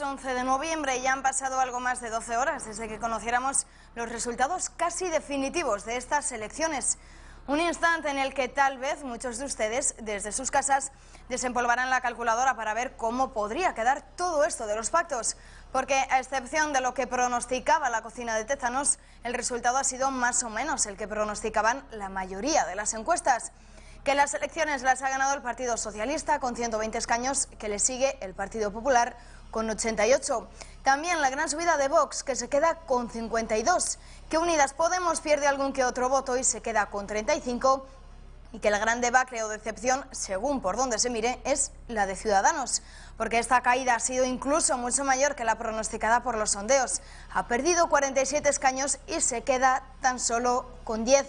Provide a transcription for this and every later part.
11 de noviembre y ya han pasado algo más de 12 horas desde que conociéramos los resultados casi definitivos de estas elecciones. Un instante en el que tal vez muchos de ustedes, desde sus casas, desempolvarán la calculadora para ver cómo podría quedar todo esto de los pactos. Porque, a excepción de lo que pronosticaba la cocina de Tezanos, el resultado ha sido más o menos el que pronosticaban la mayoría de las encuestas. Que las elecciones las ha ganado el Partido Socialista con 120 escaños, que le sigue el Partido Popular con 88. También la gran subida de Vox, que se queda con 52. Que Unidas Podemos pierde algún que otro voto y se queda con 35. Y que la gran debacle o decepción, según por donde se mire, es la de Ciudadanos. Porque esta caída ha sido incluso mucho mayor que la pronosticada por los sondeos. Ha perdido 47 escaños y se queda tan solo con 10.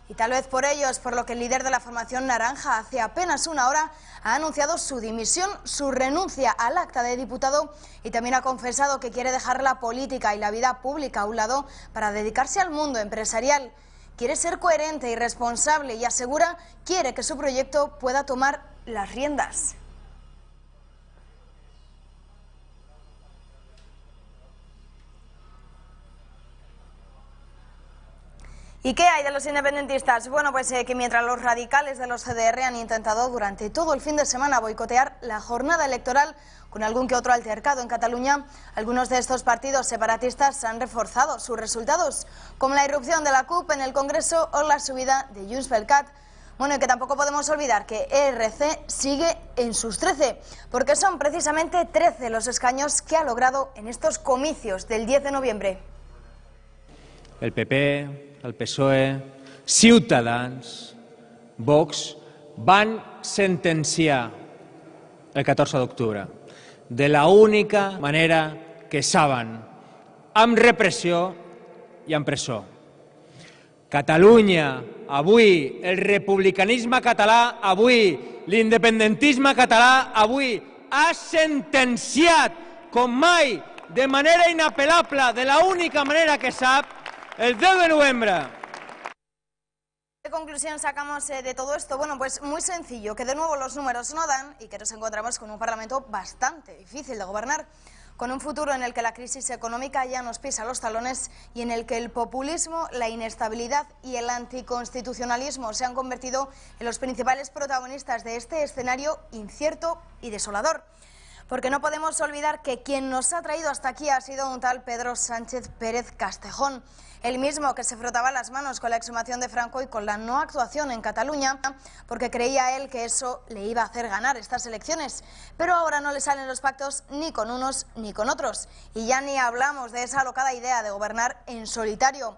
Y tal vez por ello es por lo que el líder de la formación naranja hace apenas una hora ha anunciado su dimisión, su renuncia al acta de diputado y también ha confesado que quiere dejar la política y la vida pública a un lado para dedicarse al mundo empresarial. Quiere ser coherente y responsable y asegura quiere que su proyecto pueda tomar las riendas. ¿Y qué hay de los independentistas? Bueno, pues que mientras los radicales de los CDR han intentado durante todo el fin de semana boicotear la jornada electoral con algún que otro altercado en Cataluña, algunos de estos partidos separatistas han reforzado sus resultados, como la irrupción de la CUP en el Congreso o la subida de Junts pel Cat. Bueno, y que tampoco podemos olvidar que ERC sigue en sus 13, porque son precisamente 13 los escaños que ha logrado en estos comicios del 10 de noviembre. El PP, el PSOE, Ciutadans, Vox van sentenciar el 14 d'octubre de la única manera que saben, amb repressió i amb presó. Catalunya, avui, el republicanisme català, avui, l'independentisme català, avui, ha sentenciat com mai, de manera inapel·lable, de la única manera que sap, el 10 de noviembre. ¿Qué conclusión sacamos de todo esto? Bueno, pues muy sencillo, que de nuevo los números no dan y que nos encontramos con un Parlamento bastante difícil de gobernar, con un futuro en el que la crisis económica ya nos pisa los talones y en el que el populismo, la inestabilidad y el anticonstitucionalismo se han convertido en los principales protagonistas de este escenario incierto y desolador. Porque no podemos olvidar que quien nos ha traído hasta aquí ha sido un tal Pedro Sánchez Pérez Castejón, el mismo que se frotaba las manos con la exhumación de Franco y con la no actuación en Cataluña, porque creía él que eso le iba a hacer ganar estas elecciones. Pero ahora no le salen los pactos ni con unos ni con otros, y ya ni hablamos de esa alocada idea de gobernar en solitario.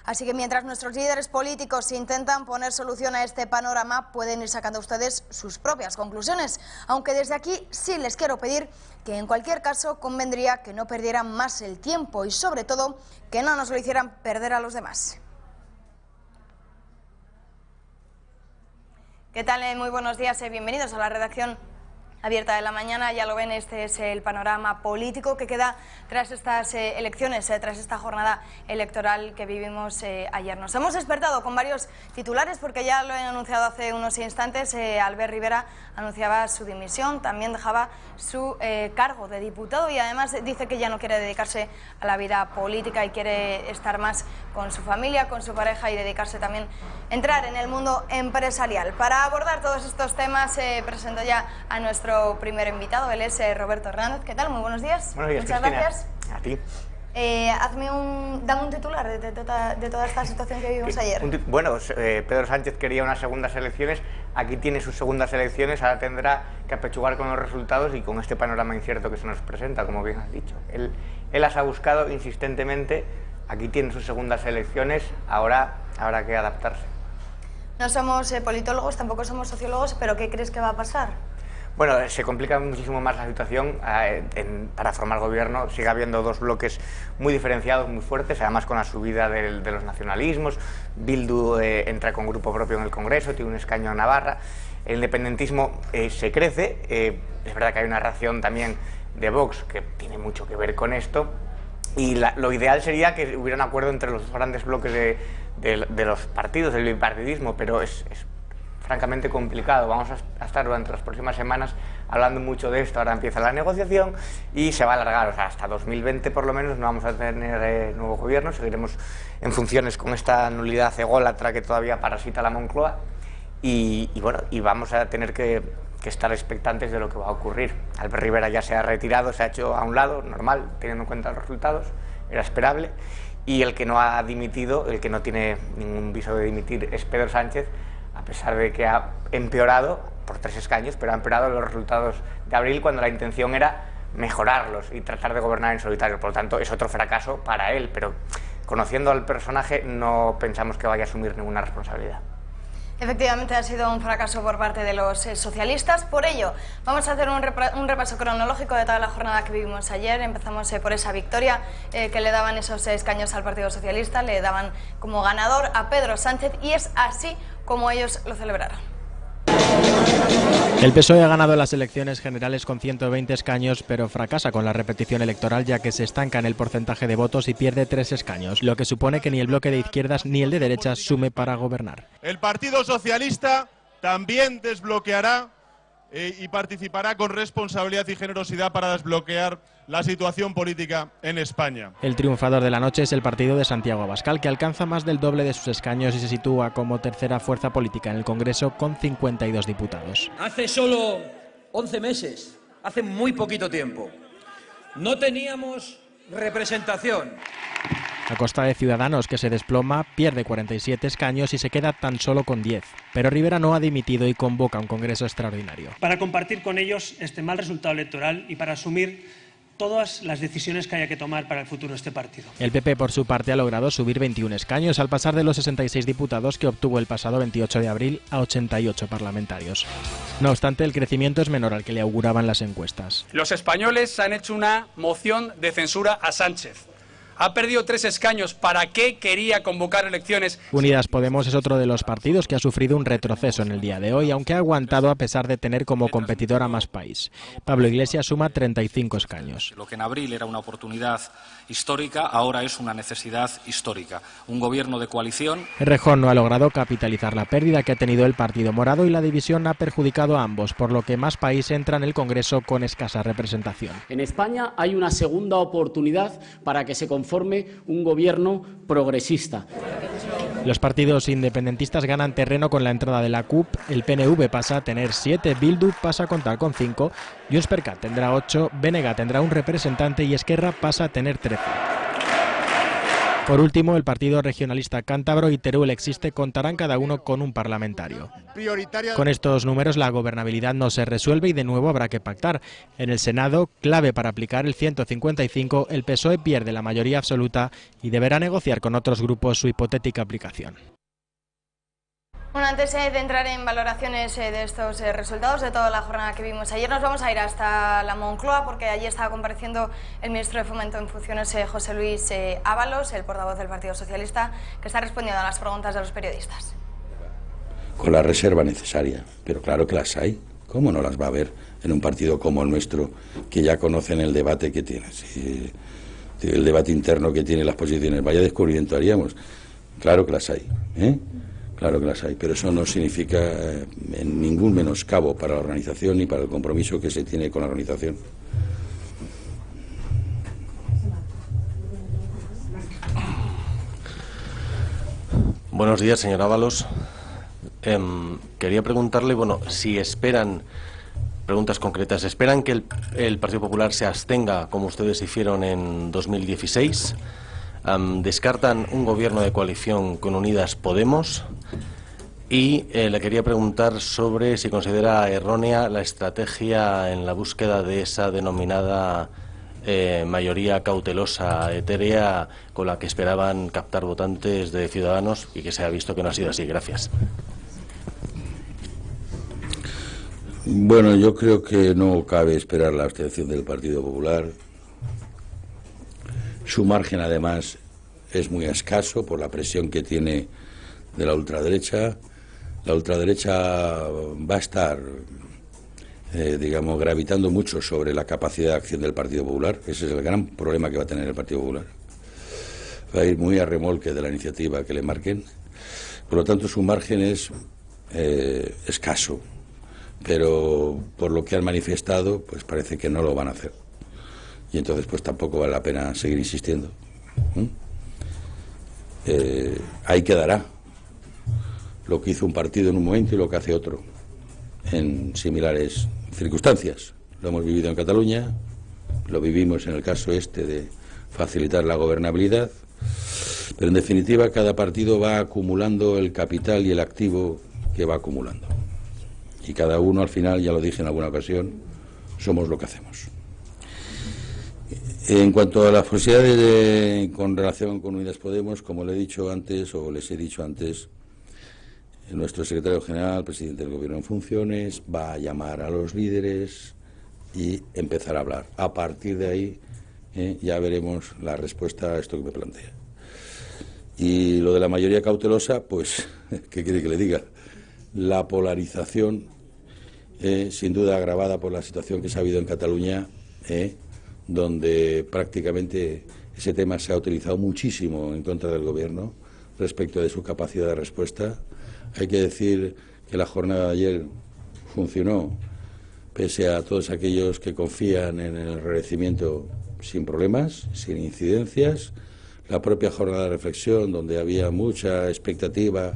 Así que mientras nuestros líderes políticos intentan poner solución a este panorama, pueden ir sacando ustedes sus propias conclusiones. Aunque desde aquí sí les quiero pedir que en cualquier caso convendría que no perdieran más el tiempo y sobre todo que no nos lo hicieran perder a los demás. ¿Qué tal? Muy buenos días, bienvenidos a la redacción abierta de la mañana. Ya lo ven, este es el panorama político que queda tras estas elecciones, tras esta jornada electoral que vivimos ayer. Nos hemos despertado con varios titulares porque ya lo he anunciado hace unos instantes. Albert Rivera anunciaba su dimisión, también dejaba su cargo de diputado y además dice que ya no quiere dedicarse a la vida política y quiere estar más con su familia, con su pareja y dedicarse también a entrar en el mundo empresarial. Para abordar todos estos temas presento ya a nuestro primer invitado, él es Roberto Hernández. ¿Qué tal? Muy buenos días. Buenos días, muchas Cristina. Gracias. A ti. Dame un titular de toda esta situación que vivimos ayer. Bueno, Pedro Sánchez quería unas segundas elecciones, aquí tiene sus segundas elecciones, ahora tendrá que apechugar con los resultados y con este panorama incierto que se nos presenta, como bien has dicho. Él las ha buscado insistentemente, aquí tiene sus segundas elecciones, ahora habrá que adaptarse. No somos politólogos, tampoco somos sociólogos, pero ¿qué crees que va a pasar? Bueno, se complica muchísimo más la situación para formar gobierno. Sigue habiendo dos bloques muy diferenciados, muy fuertes, además con la subida de los nacionalismos. Bildu entra con grupo propio en el Congreso, tiene un escaño en Navarra. El independentismo se crece. Es verdad que hay una reacción también de Vox que tiene mucho que ver con esto. Y lo ideal sería que hubiera un acuerdo entre los dos grandes bloques de los partidos, del bipartidismo, pero es francamente complicado. Vamos a estar durante las próximas semanas hablando mucho de esto. Ahora empieza la negociación y se va a alargar, o sea, hasta 2020 por lo menos no vamos a tener nuevo gobierno, seguiremos en funciones con esta nulidad ególatra que todavía parasita la Moncloa y vamos a tener que estar expectantes de lo que va a ocurrir. Albert Rivera ya se ha retirado, se ha hecho a un lado, normal, teniendo en cuenta los resultados, era esperable, y el que no ha dimitido, el que no tiene ningún viso de dimitir es Pedro Sánchez, a pesar de que ha empeorado por 3 escaños, pero ha empeorado los resultados de abril cuando la intención era mejorarlos y tratar de gobernar en solitario. Por lo tanto, es otro fracaso para él, pero conociendo al personaje no pensamos que vaya a asumir ninguna responsabilidad. Efectivamente ha sido un fracaso por parte de los socialistas, por ello vamos a hacer un repaso cronológico de toda la jornada que vivimos ayer. Empezamos por esa victoria que le daban esos escaños al Partido Socialista, le daban como ganador a Pedro Sánchez y es así como ellos lo celebraron. El PSOE ha ganado las elecciones generales con 120 escaños, pero fracasa con la repetición electoral ya que se estanca en el porcentaje de votos y pierde 3 escaños, lo que supone que ni el bloque de izquierdas ni el de derechas sume para gobernar. El Partido Socialista también desbloqueará y participará con responsabilidad y generosidad para desbloquear la situación política en España. El triunfador de la noche es el partido de Santiago Abascal, que alcanza más del doble de sus escaños y se sitúa como tercera fuerza política en el Congreso con 52 diputados. Hace solo 11 meses, hace muy poquito tiempo, no teníamos representación. A costa de Ciudadanos, que se desploma, pierde 47 escaños y se queda tan solo con 10. Pero Rivera no ha dimitido y convoca un congreso extraordinario. Para compartir con ellos este mal resultado electoral y para asumir todas las decisiones que haya que tomar para el futuro de este partido. El PP, por su parte, ha logrado subir 21 escaños al pasar de los 66 diputados que obtuvo el pasado 28 de abril a 88 parlamentarios. No obstante, el crecimiento es menor al que le auguraban las encuestas. Los españoles han hecho una moción de censura a Sánchez. Ha perdido 3 escaños. ¿Para qué quería convocar elecciones? Unidas Podemos es otro de los partidos que ha sufrido un retroceso en el día de hoy, aunque ha aguantado a pesar de tener como competidor a Más País. Pablo Iglesias suma 35 escaños. Lo que en abril era una oportunidad histórica, ahora es una necesidad histórica. Un gobierno de coalición. Errejón no ha logrado capitalizar la pérdida que ha tenido el Partido Morado y la división ha perjudicado a ambos, por lo que Más País entra en el Congreso con escasa representación. En España hay una segunda oportunidad para que se conforme un gobierno progresista. Los partidos independentistas ganan terreno con la entrada de la CUP, el PNV pasa a tener 7, Bildu pasa a contar con 5, Junts per Cat tendrá 8, BNG tendrá un representante y Esquerra pasa a tener 13. Por último, el Partido Regionalista Cántabro y Teruel Existe contarán cada uno con un parlamentario. Con estos números la gobernabilidad no se resuelve y de nuevo habrá que pactar. En el Senado, clave para aplicar el 155, el PSOE pierde la mayoría absoluta y deberá negociar con otros grupos su hipotética aplicación. Bueno, antes de entrar en valoraciones de estos resultados de toda la jornada que vimos ayer, nos vamos a ir hasta la Moncloa porque allí estaba compareciendo el ministro de Fomento en funciones, José Luis Ábalos, el portavoz del Partido Socialista, que está respondiendo a las preguntas de los periodistas. Con la reserva necesaria, pero claro que las hay. ¿Cómo no las va a haber en un partido como el nuestro, que ya conocen el debate que tiene? Si el debate interno que tiene, las posiciones, vaya descubrimiento haríamos. Claro que las hay, ¿eh? Claro que las hay, pero eso no significa en ningún menoscabo para la organización ni para el compromiso que se tiene con la organización. Buenos días, señor Ábalos. Quería preguntarle, si esperan, preguntas concretas, ¿esperan que el Partido Popular se abstenga como ustedes hicieron en 2016? ¿Descartan un gobierno de coalición con Unidas Podemos? Y le quería preguntar sobre si considera errónea la estrategia en la búsqueda de esa denominada mayoría cautelosa etérea con la que esperaban captar votantes de Ciudadanos y que se ha visto que no ha sido así. Gracias. Bueno, yo creo que no cabe esperar la abstención del Partido Popular. Su margen, además, es muy escaso por la presión que tiene de la ultraderecha. La ultraderecha va a estar, gravitando mucho sobre la capacidad de acción del Partido Popular. Ese es el gran problema que va a tener el Partido Popular. Va a ir muy a remolque de la iniciativa que le marquen. Por lo tanto, su margen es escaso, pero por lo que han manifestado, pues parece que no lo van a hacer. Y entonces pues tampoco vale la pena seguir insistiendo. Ahí quedará lo que hizo un partido en un momento y lo que hace otro en similares circunstancias. Lo hemos vivido en Cataluña, lo vivimos en el caso este de facilitar la gobernabilidad, pero en definitiva cada partido va acumulando el capital y el activo que va acumulando. Y cada uno al final, ya lo dije en alguna ocasión, somos lo que hacemos. En cuanto a las posibilidades con relación con Unidas Podemos, como le he dicho antes, o les he dicho antes, nuestro secretario general, presidente del Gobierno en funciones, va a llamar a los líderes y empezar a hablar. A partir de ahí ya veremos la respuesta a esto que me plantea. Y lo de la mayoría cautelosa, pues, ¿qué quiere que le diga? La polarización, sin duda agravada por la situación que se ha habido en Cataluña, donde prácticamente ese tema se ha utilizado muchísimo en contra del Gobierno respecto de su capacidad de respuesta. Hay que decir que la jornada de ayer funcionó, pese a todos aquellos que confían en el enrarecimiento, sin problemas, sin incidencias. La propia jornada de reflexión, donde había mucha expectativa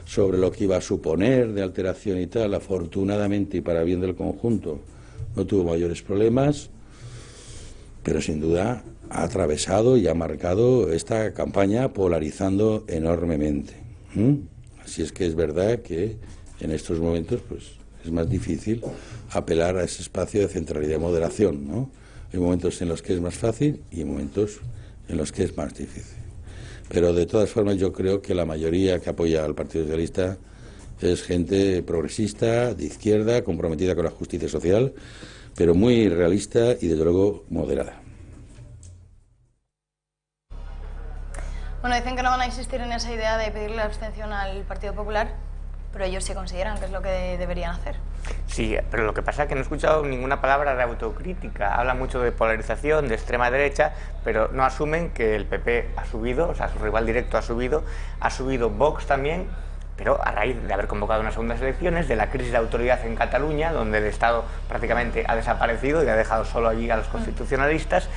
sobre lo que iba a suponer de alteración y tal, afortunadamente y para bien del conjunto, no tuvo mayores problemas, pero sin duda ha atravesado y ha marcado esta campaña polarizando enormemente. Así es que es verdad que en estos momentos pues es más difícil apelar a ese espacio de centralidad y moderación, ¿no? Hay momentos en los que es más fácil y momentos en los que es más difícil. Pero de todas formas yo creo que la mayoría que apoya al Partido Socialista es gente progresista, de izquierda, comprometida con la justicia social, pero muy realista y desde luego moderada. Bueno, dicen que no van a insistir en esa idea de pedirle la abstención al Partido Popular, pero ellos sí consideran que es lo que deberían hacer. Sí, pero lo que pasa es que no he escuchado ninguna palabra de autocrítica. Habla mucho de polarización, de extrema derecha, pero no asumen que el PP ha subido, o sea, su rival directo ha subido Vox también, pero a raíz de haber convocado unas segundas elecciones, de la crisis de autoridad en Cataluña, donde el Estado prácticamente ha desaparecido y ha dejado solo allí a los constitucionalistas.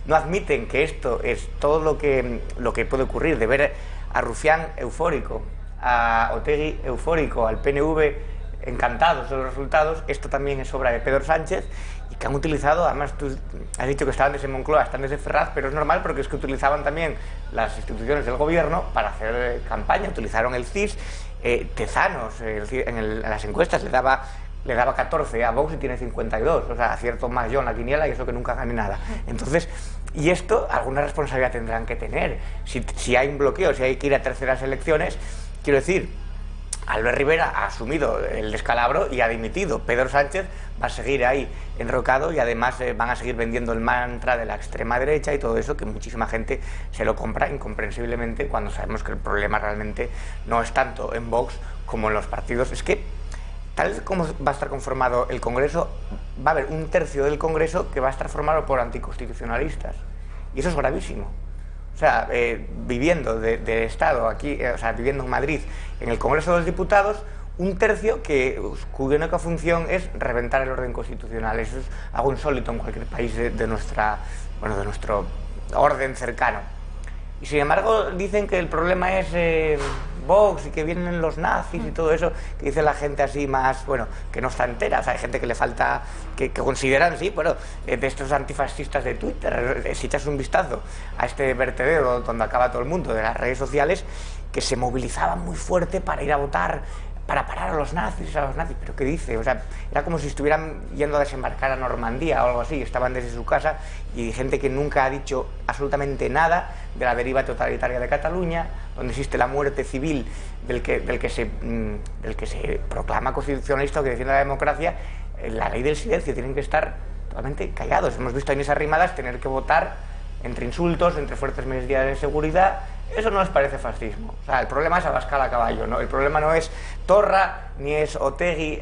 No admiten que esto es todo lo que puede ocurrir, de ver a Rufián eufórico, a Otegi eufórico, al PNV encantados de los resultados. Esto también es obra de Pedro Sánchez y que han utilizado, además tú has dicho que estaban desde Moncloa, están desde Ferraz, pero es normal porque es que utilizaban también las instituciones del gobierno para hacer campaña, utilizaron el CIS, Tezanos en las encuestas le daba 14 a Vox y tiene 52, o sea, acierto más yo en la quiniela y eso que nunca gane nada. Entonces, y esto, alguna responsabilidad tendrán que tener. Si hay un bloqueo, si hay que ir a terceras elecciones, quiero decir, Albert Rivera ha asumido el descalabro y ha dimitido. Pedro Sánchez va a seguir ahí enrocado y además van a seguir vendiendo el mantra de la extrema derecha y todo eso, que muchísima gente se lo compra incomprensiblemente cuando sabemos que el problema realmente no es tanto en Vox como en los partidos. Es que tal vez como va a estar conformado el Congreso, va a haber un tercio del Congreso que va a estar formado por anticonstitucionalistas. Y eso es gravísimo. O sea, viviendo de Estado aquí, o sea, viviendo en Madrid, en el Congreso de los Diputados, un tercio cuya única función es reventar el orden constitucional. Eso es algo insólito en cualquier país de nuestro orden cercano. Y sin embargo dicen que el problema es Vox y que vienen los nazis y todo eso, que dice la gente así más, bueno, que no está entera. O sea, hay gente que le falta, que consideran, sí, bueno, de estos antifascistas de Twitter, si echas un vistazo a este vertedero donde acaba todo el mundo, de las redes sociales, que se movilizaban muy fuerte para ir a votar, para parar a los nazis, pero ¿qué dice? O sea, era como si estuvieran yendo a desembarcar a Normandía o algo así, estaban desde su casa, y gente que nunca ha dicho absolutamente nada de la deriva totalitaria de Cataluña, donde existe la muerte civil del que se proclama constitucionalista o que defiende la democracia. La ley del silencio, tienen que estar totalmente callados. Hemos visto a Inés Arrimadas tener que votar entre insultos, entre fuertes medidas de seguridad. Eso no les parece fascismo. O sea, el problema es Abascal a caballo, ¿no? El problema no es Torra, ni es Otegi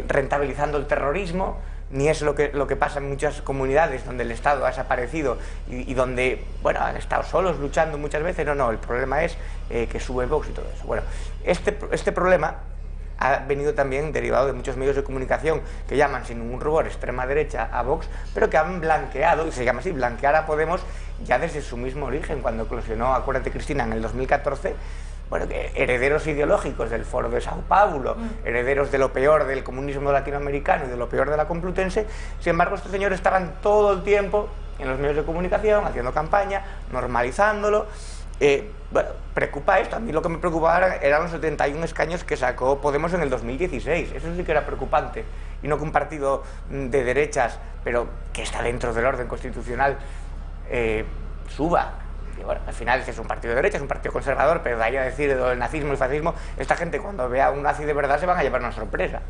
rentabilizando el terrorismo, ni es lo que pasa en muchas comunidades donde el Estado ha desaparecido y donde, bueno, han estado solos luchando muchas veces. No, el problema es que sube Vox y todo eso. Bueno, este problema ha venido también derivado de muchos medios de comunicación que llaman sin ningún rubor extrema derecha a Vox, pero que han blanqueado, y se llama así, blanquear a Podemos ya desde su mismo origen, cuando eclosionó, acuérdate Cristina, en el 2014, bueno, que herederos ideológicos del Foro de Sao Paulo, herederos de lo peor del comunismo latinoamericano y de lo peor de la Complutense. Sin embargo, estos señores estaban todo el tiempo en los medios de comunicación, haciendo campaña, normalizándolo. Bueno, preocupa esto. A mí lo que me preocupaba eran los 71 escaños que sacó Podemos en el 2016. Eso sí que era preocupante. Y no que un partido de derechas, pero que está dentro del orden constitucional, suba. Y bueno, al final es un partido de derecha, es un partido conservador, pero de ahí a decir el nazismo y el fascismo, esta gente cuando vea a un nazi de verdad se van a llevar una sorpresa.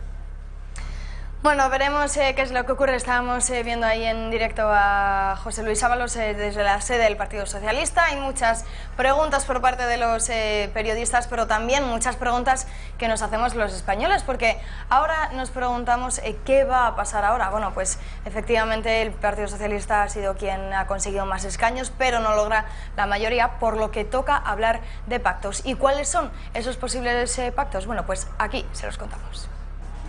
Bueno, veremos qué es lo que ocurre. Estábamos viendo ahí en directo a José Luis Ábalos desde la sede del Partido Socialista. Hay muchas preguntas por parte de los periodistas, pero también muchas preguntas que nos hacemos los españoles, porque ahora nos preguntamos qué va a pasar ahora. Bueno, pues efectivamente el Partido Socialista ha sido quien ha conseguido más escaños, pero no logra la mayoría, por lo que toca hablar de pactos. ¿Y cuáles son esos posibles pactos? Bueno, pues aquí se los contamos.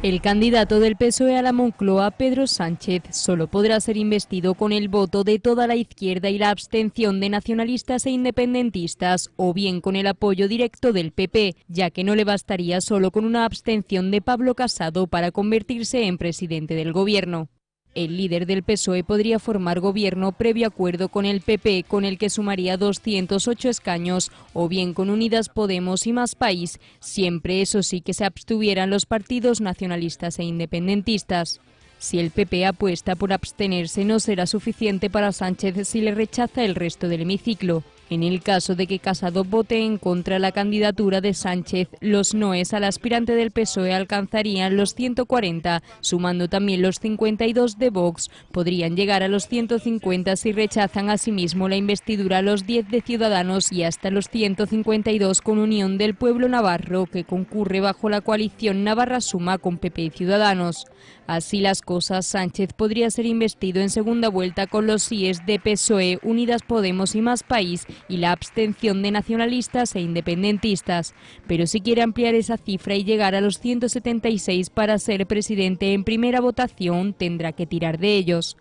El candidato del PSOE a la Moncloa, Pedro Sánchez, solo podrá ser investido con el voto de toda la izquierda y la abstención de nacionalistas e independentistas, o bien con el apoyo directo del PP, ya que no le bastaría solo con una abstención de Pablo Casado para convertirse en presidente del gobierno. El líder del PSOE podría formar gobierno previo acuerdo con el PP, con el que sumaría 208 escaños, o bien con Unidas Podemos y Más País, siempre eso sí que se abstuvieran los partidos nacionalistas e independentistas. Si el PP apuesta por abstenerse, no será suficiente para Sánchez si le rechaza el resto del hemiciclo. En el caso de que Casado vote en contra de la candidatura de Sánchez, los noes al aspirante del PSOE alcanzarían los 140, sumando también los 52 de Vox. Podrían llegar a los 150 si rechazan asimismo la investidura los 10 de Ciudadanos y hasta los 152 con Unión del Pueblo Navarro, que concurre bajo la coalición Navarra Suma con PP y Ciudadanos. Así las cosas, Sánchez podría ser investido en segunda vuelta con los síes de PSOE, Unidas Podemos y Más País y la abstención de nacionalistas e independentistas. Pero si quiere ampliar esa cifra y llegar a los 176 para ser presidente en primera votación, tendrá que tirar de ellos.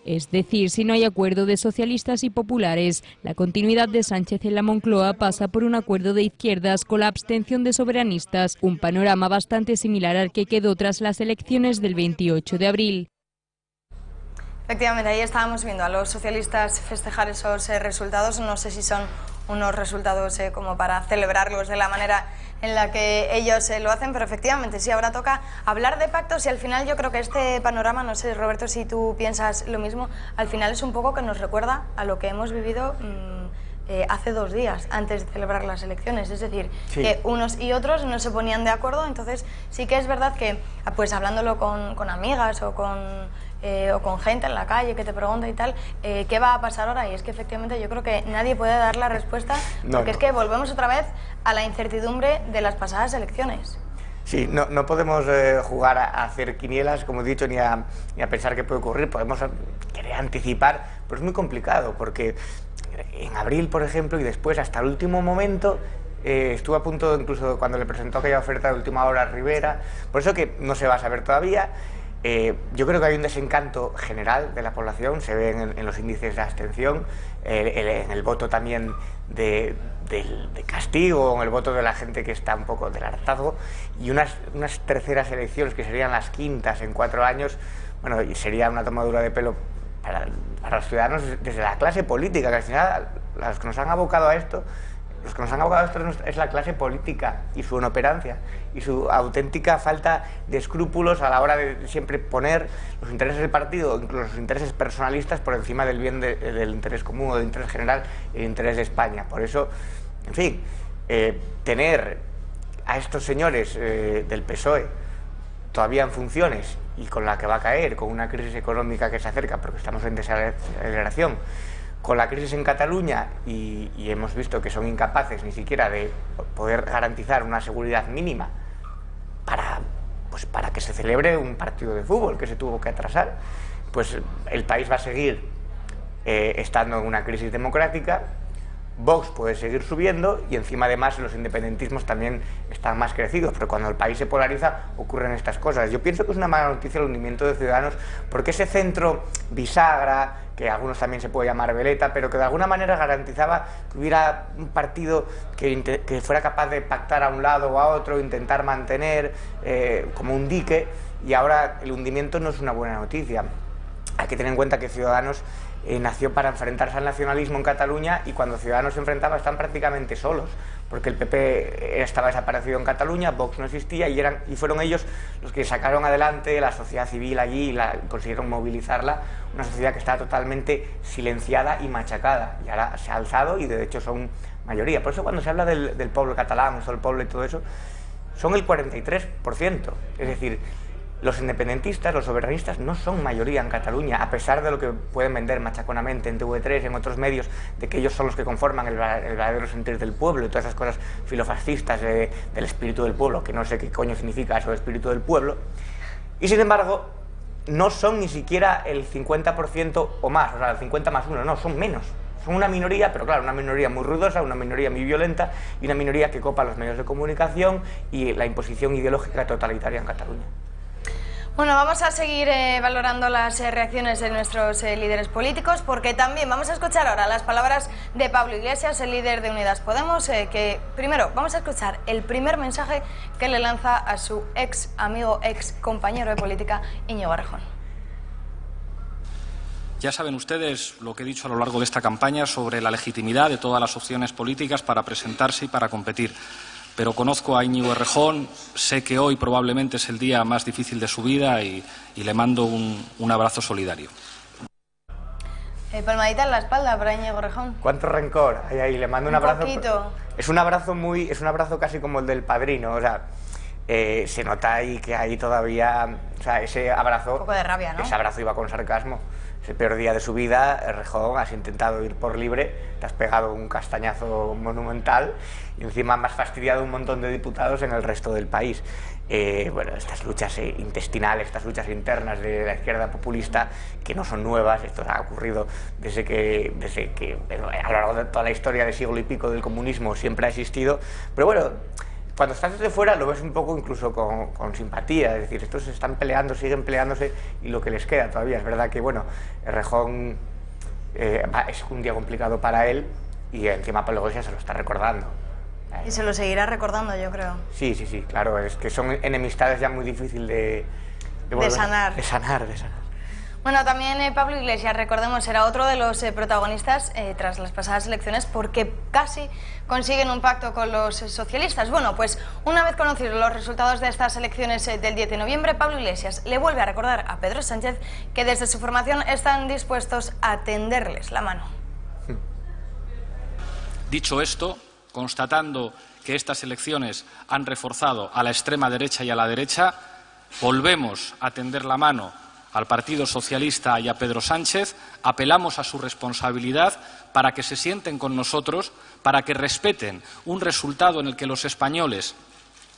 Es decir, si no hay acuerdo de socialistas y populares, la continuidad de Sánchez en la Moncloa pasa por un acuerdo de izquierdas con la abstención de soberanistas, un panorama bastante similar al que quedó tras las elecciones del 28 de abril. Efectivamente, ahí estábamos viendo a los socialistas festejar esos resultados. No sé si son unos resultados como para celebrarlos de la manera en la que ellos lo hacen, pero efectivamente sí, ahora toca hablar de pactos y al final yo creo que este panorama, no sé Roberto si tú piensas lo mismo, al final es un poco que nos recuerda a lo que hemos vivido hace 2 días antes de celebrar las elecciones, es decir, sí, que unos y otros no se ponían de acuerdo. Entonces sí que es verdad que pues hablándolo con amigas o con gente en la calle que te pregunta y tal, ¿qué va a pasar ahora? Y es que efectivamente yo creo que nadie puede dar la respuesta, porque es que volvemos otra vez a la incertidumbre de las pasadas elecciones. Sí, no podemos jugar a hacer quinielas, como he dicho, ni a pensar qué puede ocurrir. Podemos querer anticipar, pero es muy complicado, porque en abril, por ejemplo, y después hasta el último momento, estuve a punto, incluso cuando le presentó aquella oferta de última hora a Rivera, por eso que no se va a saber todavía. Yo creo que hay un desencanto general de la población, se ve en los índices de abstención, en el voto también de castigo, en el voto de la gente que está un poco del hartazgo, y unas terceras elecciones que serían las quintas en 4 años, bueno, y sería una tomadura de pelo para los ciudadanos desde la clase política, que al final los que nos han abocado a esto, es la clase política y su inoperancia y su auténtica falta de escrúpulos a la hora de siempre poner los intereses del partido, incluso los intereses personalistas, por encima del bien del interés común o del interés general y del interés de España. Por eso, en fin, tener a estos señores del PSOE todavía en funciones y con la que va a caer, con una crisis económica que se acerca porque estamos en desaceleración, con la crisis en Cataluña y hemos visto que son incapaces ni siquiera de poder garantizar una seguridad mínima para que se celebre un partido de fútbol que se tuvo que atrasar, pues el país va a seguir estando en una crisis democrática, Vox puede seguir subiendo y encima además los independentismos también están más crecidos, pero cuando el país se polariza ocurren estas cosas. Yo pienso que es una mala noticia el hundimiento de Ciudadanos, porque ese centro bisagra, que a algunos también se puede llamar veleta, pero que de alguna manera garantizaba que hubiera un partido que fuera capaz de pactar a un lado o a otro, intentar mantener como un dique, y ahora el hundimiento no es una buena noticia. Hay que tener en cuenta que Ciudadanos nació para enfrentarse al nacionalismo en Cataluña, y cuando Ciudadanos se enfrentaba están prácticamente solos, porque el PP estaba desaparecido en Cataluña, Vox no existía, y fueron ellos los que sacaron adelante la sociedad civil allí y consiguieron movilizarla, una sociedad que estaba totalmente silenciada y machacada, y ahora se ha alzado y de hecho son mayoría. Por eso cuando se habla del pueblo catalán, el pueblo y todo eso, son el 43%, es decir, los independentistas, los soberanistas no son mayoría en Cataluña, a pesar de lo que pueden vender machaconamente en TV3, en otros medios, de que ellos son los que conforman el verdadero sentir del pueblo y todas esas cosas filofascistas del espíritu del pueblo, que no sé qué coño significa eso de espíritu del pueblo, y sin embargo no son ni siquiera el 50% o más, o sea, el 50 más 1, no, son menos. Son una minoría, pero claro, una minoría muy ruidosa, una minoría muy violenta y una minoría que copa los medios de comunicación y la imposición ideológica totalitaria en Cataluña. Bueno, vamos a seguir valorando las reacciones de nuestros líderes políticos, porque también vamos a escuchar ahora las palabras de Pablo Iglesias, el líder de Unidas Podemos, que primero vamos a escuchar el primer mensaje que le lanza a su ex amigo, ex compañero de política, Íñigo Errejón. Ya saben ustedes lo que he dicho a lo largo de esta campaña sobre la legitimidad de todas las opciones políticas para presentarse y para competir. Pero conozco a Íñigo Errejón, sé que hoy probablemente es el día más difícil de su vida y le mando un abrazo solidario. Palmadita en la espalda para Íñigo Errejón. ¿Cuánto rencor? Ahí le mando un abrazo. Poquito. Es un abrazo casi como el del Padrino, o sea, se nota ahí que hay todavía, o sea, ese abrazo. Un poco de rabia, ¿no? Ese abrazo iba con sarcasmo. Ese peor día de su vida, Errejón, has intentado ir por libre, te has pegado un castañazo monumental y encima me has fastidiado un montón de diputados en el resto del país. Bueno, estas luchas intestinales, estas luchas internas de la izquierda populista, que no son nuevas, esto ha ocurrido desde que a lo largo de toda la historia de siglo y pico del comunismo siempre ha existido, pero bueno, cuando estás desde fuera lo ves un poco incluso con simpatía, es decir, estos se están peleando, siguen peleándose y lo que les queda todavía. Es verdad que, bueno, Errejón es un día complicado para él y encima Pablo Iglesias se lo está recordando. Y se lo seguirá recordando, yo creo. Sí, claro, es que son enemistades ya muy difíciles de sanar. De sanar. Bueno, también Pablo Iglesias, recordemos, era otro de los protagonistas tras las pasadas elecciones, porque casi consiguen un pacto con los socialistas. Bueno, pues una vez conocidos los resultados de estas elecciones del 10 de noviembre, Pablo Iglesias le vuelve a recordar a Pedro Sánchez que desde su formación están dispuestos a tenderles la mano. Dicho esto, constatando que estas elecciones han reforzado a la extrema derecha y a la derecha, volvemos a tender la mano al Partido Socialista y a Pedro Sánchez, apelamos a su responsabilidad para que se sienten con nosotros, para que respeten un resultado en el que los españoles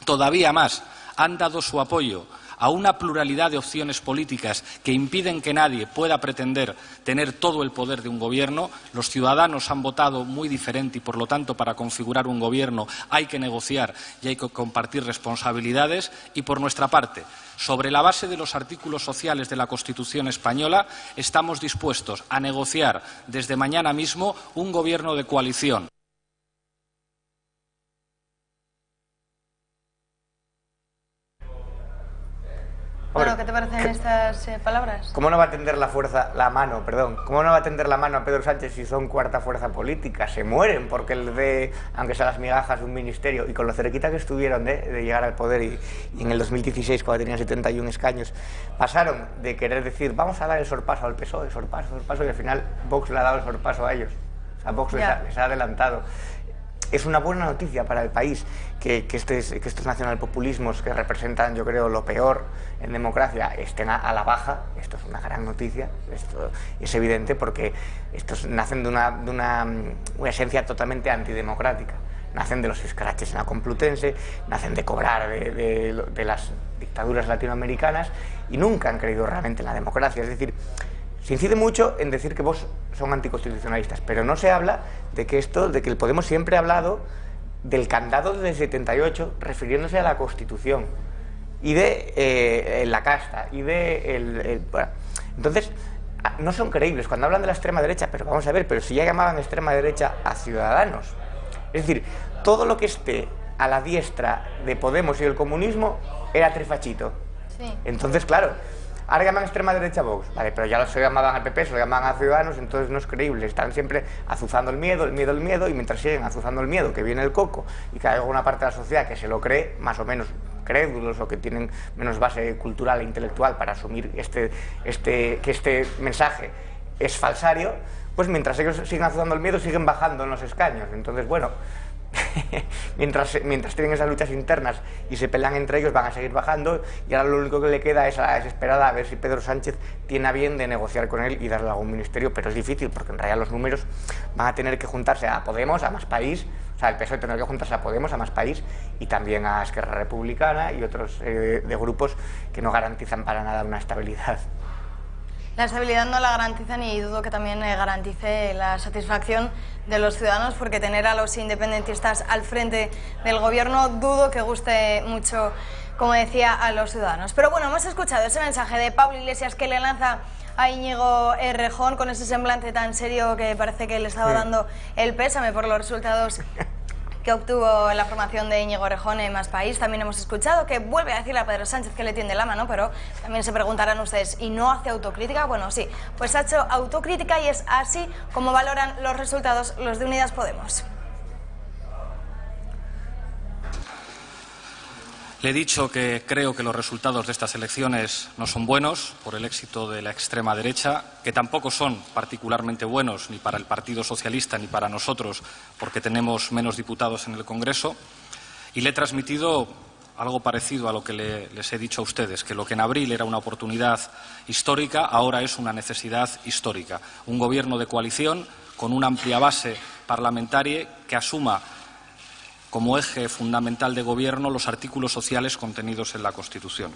todavía más han dado su apoyo a una pluralidad de opciones políticas que impiden que nadie pueda pretender tener todo el poder de un gobierno. Los ciudadanos han votado muy diferente y, por lo tanto, para configurar un gobierno hay que negociar y hay que compartir responsabilidades. Y, por nuestra parte, sobre la base de los artículos sociales de la Constitución española, estamos dispuestos a negociar desde mañana mismo un gobierno de coalición. Bueno, ¿qué te parecen estas palabras? ¿Cómo no va a tender ¿Cómo no va a tender la mano a Pedro Sánchez si son cuarta fuerza política? Se mueren porque él dé, aunque sea las migajas, un ministerio, y con lo cerquita que estuvieron de llegar al poder, y en el 2016, cuando tenían 71 escaños, pasaron de querer decir, vamos a dar el sorpaso al PSOE, sorpaso, y al final Vox le ha dado el sorpaso a ellos. O sea, Vox les ha adelantado. Es una buena noticia para el país que estos nacionalpopulismos que representan, yo creo, lo peor en democracia estén a la baja. Esto es una gran noticia, esto es evidente, porque estos nacen de una esencia totalmente antidemocrática. Nacen de los escraches en la Complutense, nacen de cobrar de las dictaduras latinoamericanas y nunca han creído realmente en la democracia. Es decir, Se incide mucho en decir que Vox son anticonstitucionalistas, pero no se habla de que el Podemos siempre ha hablado del candado del 78, refiriéndose a la Constitución y de la casta y de bueno. Entonces, no son creíbles cuando hablan de la extrema derecha, pero vamos a ver, pero si ya llamaban extrema derecha a Ciudadanos. Es decir, todo lo que esté a la diestra de Podemos y el comunismo era trifachito. Sí. Entonces, claro, ahora llaman extrema derecha a Vox, vale, pero ya se llamaban al PP, se lo llamaban a Ciudadanos, entonces no es creíble, están siempre azuzando el miedo, y mientras siguen azuzando el miedo, que viene el coco, y que hay alguna parte de la sociedad que se lo cree, más o menos crédulos o que tienen menos base cultural e intelectual para asumir que este mensaje es falsario, pues mientras ellos siguen azuzando el miedo, siguen bajando en los escaños. Entonces, bueno, mientras tienen esas luchas internas y se pelean entre ellos, van a seguir bajando, y ahora lo único que le queda es a la desesperada a ver si Pedro Sánchez tiene a bien de negociar con él y darle algún ministerio, pero es difícil porque en realidad los números van a tener que juntarse a Podemos, a Más País, o sea, el PSOE tendrá que juntarse a Podemos, a Más País y también a Esquerra Republicana y otros de grupos que no garantizan para nada una estabilidad. La estabilidad no la garantiza, ni dudo que también garantice la satisfacción de los ciudadanos, porque tener a los independentistas al frente del gobierno dudo que guste mucho, como decía, a los ciudadanos. Pero bueno, hemos escuchado ese mensaje de Pablo Iglesias que le lanza a Íñigo Errejón con ese semblante tan serio que parece que le estaba dando el pésame por los resultados que obtuvo la formación de Íñigo Errejón en Más País. También hemos escuchado que vuelve a decirle a Pedro Sánchez que le tiende la mano, pero también se preguntarán ustedes, ¿y no hace autocrítica? Bueno, sí, pues ha hecho autocrítica y es así como valoran los resultados los de Unidas Podemos. Le he dicho que creo que los resultados de estas elecciones no son buenos por el éxito de la extrema derecha, que tampoco son particularmente buenos ni para el Partido Socialista ni para nosotros porque tenemos menos diputados en el Congreso, y le he transmitido algo parecido a lo que les he dicho a ustedes, que lo que en abril era una oportunidad histórica ahora es una necesidad histórica. Un gobierno de coalición con una amplia base parlamentaria que asuma como eje fundamental de gobierno los artículos sociales contenidos en la Constitución.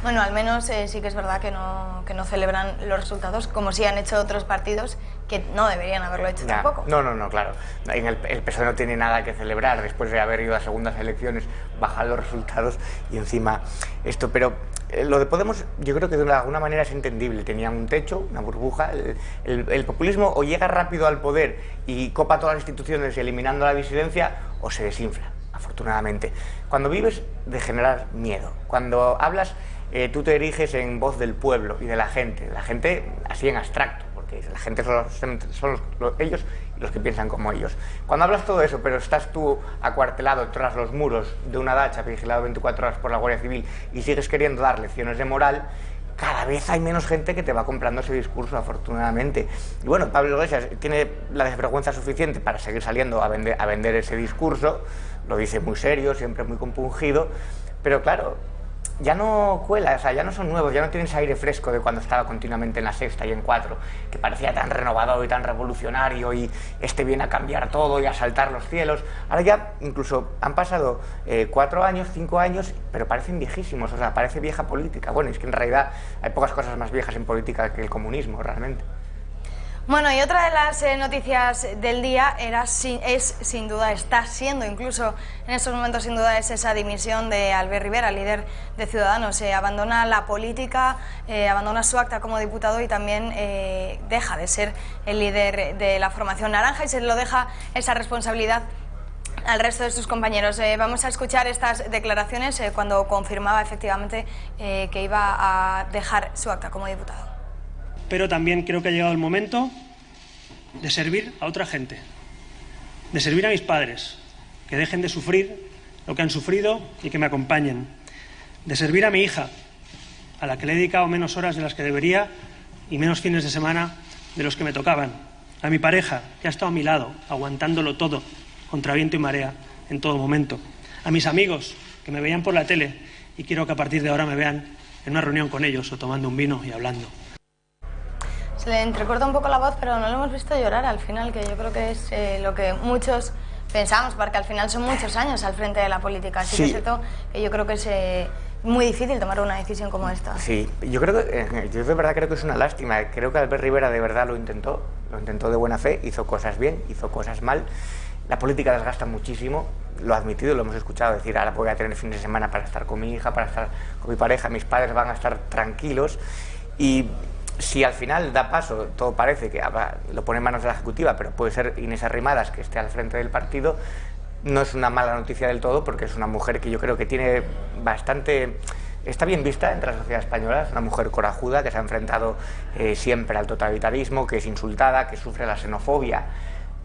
Bueno, al menos sí que es verdad que no celebran los resultados, como sí han hecho otros partidos que no deberían haberlo hecho tampoco. No, claro. El PSOE no tiene nada que celebrar después de haber ido a segundas elecciones, bajar los resultados y encima esto. Pero lo de Podemos yo creo que de alguna manera es entendible. Tenían un techo, una burbuja. El populismo o llega rápido al poder y copa todas las instituciones eliminando la disidencia, o se desinfla, afortunadamente. Cuando vives de generar miedo, cuando hablas, tú te eriges en voz del pueblo y de la gente así en abstracto, porque la gente son ellos y los que piensan como ellos. Cuando hablas todo eso, pero estás tú acuartelado tras los muros de una dacha vigilado 24 horas por la Guardia Civil y sigues queriendo dar lecciones de moral, cada vez hay menos gente que te va comprando ese discurso, afortunadamente. Y bueno, Pablo Iglesias tiene la desvergüenza suficiente para seguir saliendo a vender ese discurso, lo dice muy serio, siempre muy compungido, pero claro, ya no cuela, o sea, ya no son nuevos, ya no tienen ese aire fresco de cuando estaba continuamente en La Sexta y en Cuatro, que parecía tan renovador y tan revolucionario y viene a cambiar todo y a saltar los cielos. Ahora ya incluso han pasado 4 años, 5 años, pero parecen viejísimos, o sea, parece vieja política. Bueno, es que en realidad hay pocas cosas más viejas en política que el comunismo, realmente. Bueno, y otra de las noticias del día está siendo incluso en estos momentos sin duda, es esa dimisión de Albert Rivera, líder de Ciudadanos. Abandona la política, abandona su acta como diputado y también deja de ser el líder de la formación naranja y se lo deja esa responsabilidad al resto de sus compañeros. Vamos a escuchar estas declaraciones cuando confirmaba efectivamente que iba a dejar su acta como diputado. Pero también creo que ha llegado el momento de servir a otra gente, de servir a mis padres, que dejen de sufrir lo que han sufrido y que me acompañen, de servir a mi hija, a la que le he dedicado menos horas de las que debería y menos fines de semana de los que me tocaban, a mi pareja, que ha estado a mi lado, aguantándolo todo, contra viento y marea, en todo momento, a mis amigos, que me veían por la tele y quiero que a partir de ahora me vean en una reunión con ellos o tomando un vino y hablando. Se le entrecorta un poco la voz, pero no lo hemos visto llorar al final, que yo creo que es lo que muchos pensamos, porque al final son muchos años al frente de la política. Así que es cierto que yo creo que muy difícil tomar una decisión como esta. Sí, yo de verdad creo que es una lástima. Creo que Albert Rivera de verdad lo intentó de buena fe, hizo cosas bien, hizo cosas mal. La política desgasta muchísimo, lo ha admitido, lo hemos escuchado decir, ahora voy a tener fines de semana para estar con mi hija, para estar con mi pareja, mis padres van a estar tranquilos. Y si al final da paso, todo parece que lo pone en manos de la Ejecutiva, pero puede ser Inés Arrimadas que esté al frente del partido, no es una mala noticia del todo, porque es una mujer que yo creo que tiene está bien vista entre la sociedad española, es una mujer corajuda que se ha enfrentado siempre al totalitarismo, que es insultada, que sufre la xenofobia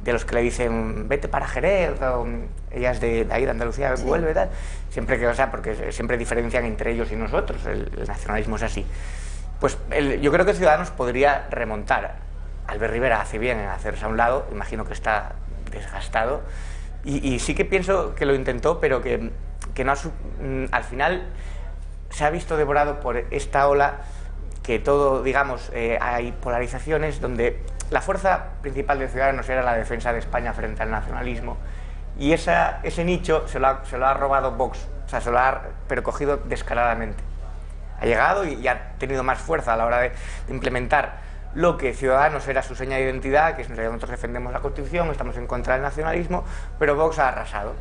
de los que le dicen vete para Jerez, o ella es de ahí, de Andalucía, sí. Vuelve, tal. Siempre que, porque siempre diferencian entre ellos y nosotros, el nacionalismo es así. Pues yo creo que Ciudadanos podría remontar. Albert Rivera hace bien en hacerse a un lado, imagino que está desgastado, y sí que pienso que lo intentó, pero que no al final se ha visto devorado por esta ola que todo, digamos, hay polarizaciones donde la fuerza principal de Ciudadanos era la defensa de España frente al nacionalismo, y ese nicho se lo ha robado Vox, o sea, pero cogido descaradamente. Ha llegado y ha tenido más fuerza a la hora de implementar lo que Ciudadanos era su seña de identidad, que es nosotros defendemos la Constitución, estamos en contra del nacionalismo, pero Vox ha arrasado.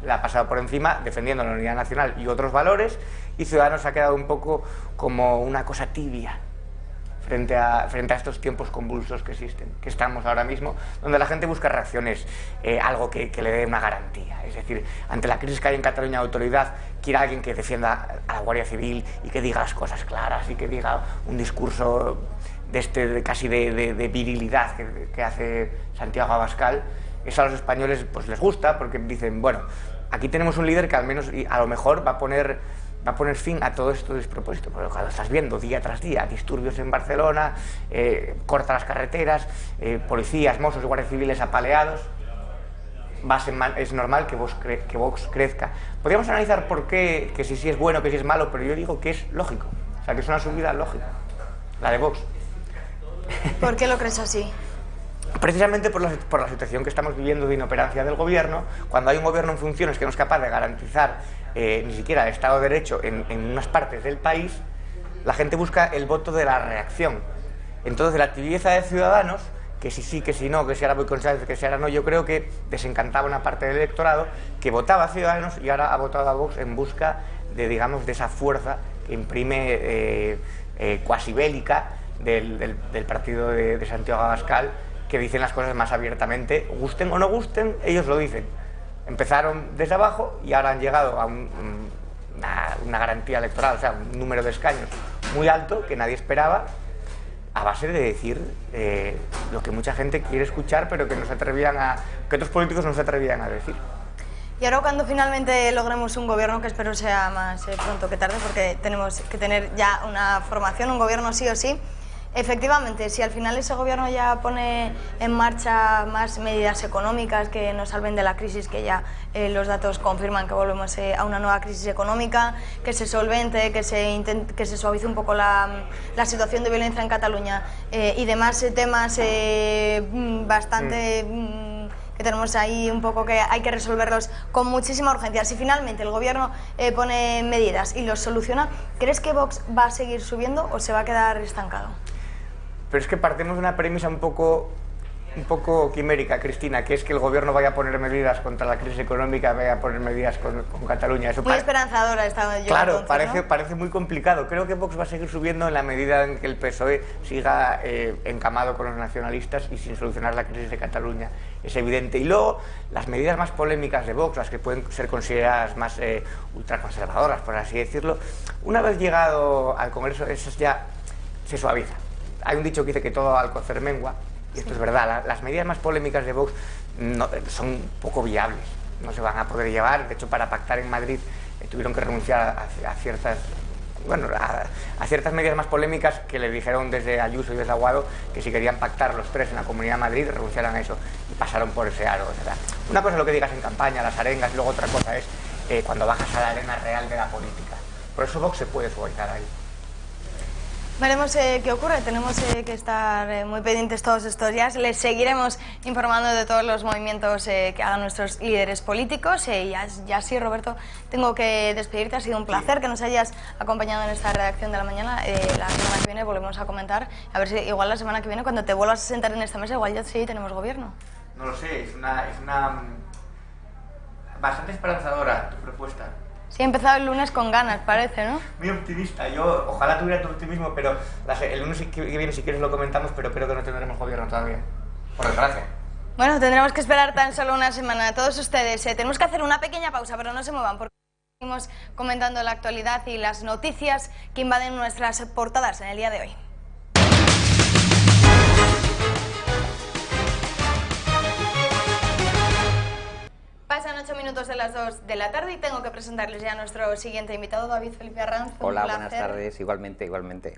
La ha pasado por encima defendiendo la unidad nacional y otros valores, y Ciudadanos ha quedado un poco como una cosa tibia frente a estos tiempos convulsos que existen, que estamos ahora mismo, donde la gente busca reacciones, algo que le dé una garantía. Es decir, ante la crisis que hay en Cataluña, la autoridad quiere a alguien que defienda a la Guardia Civil y que diga las cosas claras y que diga un discurso casi de virilidad que hace Santiago Abascal. Eso a los españoles pues les gusta, porque dicen, bueno, aquí tenemos un líder que al menos a lo mejor va a poner fin a todo esto despropósito, porque cuando estás viendo día tras día disturbios en Barcelona, corta las carreteras, policías, mozos y guardias civiles apaleados, es normal que Vox crezca. Podríamos analizar por qué, que si es bueno, que si es malo, pero yo digo que es lógico, o sea, que es una subida lógica, la de Vox. ¿Por qué lo crees así? Precisamente por la situación que estamos viviendo de inoperancia del gobierno. Cuando hay un gobierno en funciones que no es capaz de garantizar ni siquiera el Estado de Derecho en unas partes del país, la gente busca el voto de la reacción. Entonces la tibieza de Ciudadanos, que si sí, que si no, que si ahora voy con Sánchez, que si ahora no, yo creo que desencantaba una parte del electorado que votaba a Ciudadanos y ahora ha votado a Vox en busca de, digamos, de esa fuerza que imprime cuasi bélica del partido de Santiago Abascal, que dicen las cosas más abiertamente, gusten o no gusten, ellos lo dicen. Empezaron desde abajo y ahora han llegado a una garantía electoral, o sea, un número de escaños muy alto que nadie esperaba, a base de decir lo que mucha gente quiere escuchar, pero que que otros políticos no se atrevían a decir. Y ahora, cuando finalmente logremos un gobierno, que espero sea más pronto que tarde, porque tenemos que tener ya una formación, un gobierno sí o sí. Efectivamente, si al final ese gobierno ya pone en marcha más medidas económicas que nos salven de la crisis, que ya los datos confirman que volvemos a una nueva crisis económica, que se solvente, que se suavice un poco la situación de violencia en Cataluña y demás temas bastante... que tenemos ahí un poco que hay que resolverlos con muchísima urgencia. Si finalmente el gobierno pone medidas y los soluciona, ¿crees que Vox va a seguir subiendo o se va a quedar estancado? Pero es que partimos de una premisa un poco quimérica, Cristina, que es que el gobierno vaya a poner medidas contra la crisis económica, vaya a poner medidas con Cataluña. Eso muy esperanzadora estaba yo. Claro, entonces, parece muy complicado. Creo que Vox va a seguir subiendo en la medida en que el PSOE siga encamado con los nacionalistas y sin solucionar la crisis de Cataluña. Es evidente. Y luego, las medidas más polémicas de Vox, las que pueden ser consideradas más ultraconservadoras, por así decirlo, una vez llegado al Congreso, esas ya se suavizan. Hay un dicho que dice que todo al cocer mengua, y esto es verdad. Las medidas más polémicas de Vox son poco viables, no se van a poder llevar. De hecho, para pactar en Madrid tuvieron que renunciar a ciertas medidas más polémicas que le dijeron desde Ayuso y desde Aguado que si querían pactar los tres en la Comunidad de Madrid renunciaran a eso, y pasaron por ese aro. Una cosa es lo que digas en campaña, las arengas, y luego otra cosa es cuando bajas a la arena real de la política. Por eso Vox se puede suavizar ahí. Veremos qué ocurre, tenemos que estar muy pendientes todos estos días, les seguiremos informando de todos los movimientos que hagan nuestros líderes políticos y ya sí, Roberto, tengo que despedirte, ha sido un placer que nos hayas acompañado en esta redacción de la mañana. La semana que viene volvemos a comentar, a ver si igual la semana que viene cuando te vuelvas a sentar en esta mesa igual ya sí tenemos gobierno. No lo sé, es una bastante esperanzadora tu propuesta. Sí, he empezado el lunes con ganas, parece, ¿no? Muy optimista. Yo ojalá tuviera tu optimismo, pero el lunes que viene si quieres lo comentamos, pero creo que no tendremos gobierno todavía. Por desgracia. Bueno, tendremos que esperar tan solo una semana. Todos ustedes, tenemos que hacer una pequeña pausa, pero no se muevan porque seguimos comentando la actualidad y las noticias que invaden nuestras portadas en el día de hoy. Pasan 8 minutos de las 2 de la tarde y tengo que presentarles ya a nuestro siguiente invitado, David Felipe Arranz. Hola, buenas tardes, igualmente.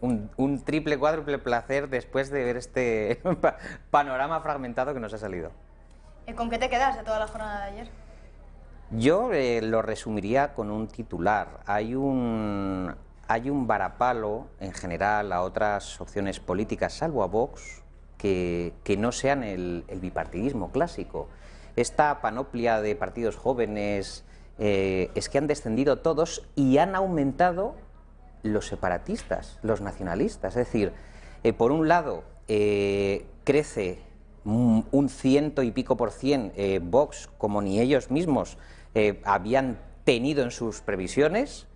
Un triple, cuádruple placer después de ver este panorama fragmentado que nos ha salido. ¿Con qué te quedas de toda la jornada de ayer? Yo lo resumiría con un titular. Hay un varapalo en general a otras opciones políticas, salvo a Vox, que no sean el bipartidismo clásico. Esta panoplia de partidos jóvenes es que han descendido todos y han aumentado los separatistas, los nacionalistas. Es decir, por un lado crece un 100 y pico % Vox, como ni ellos mismos habían tenido en sus previsiones.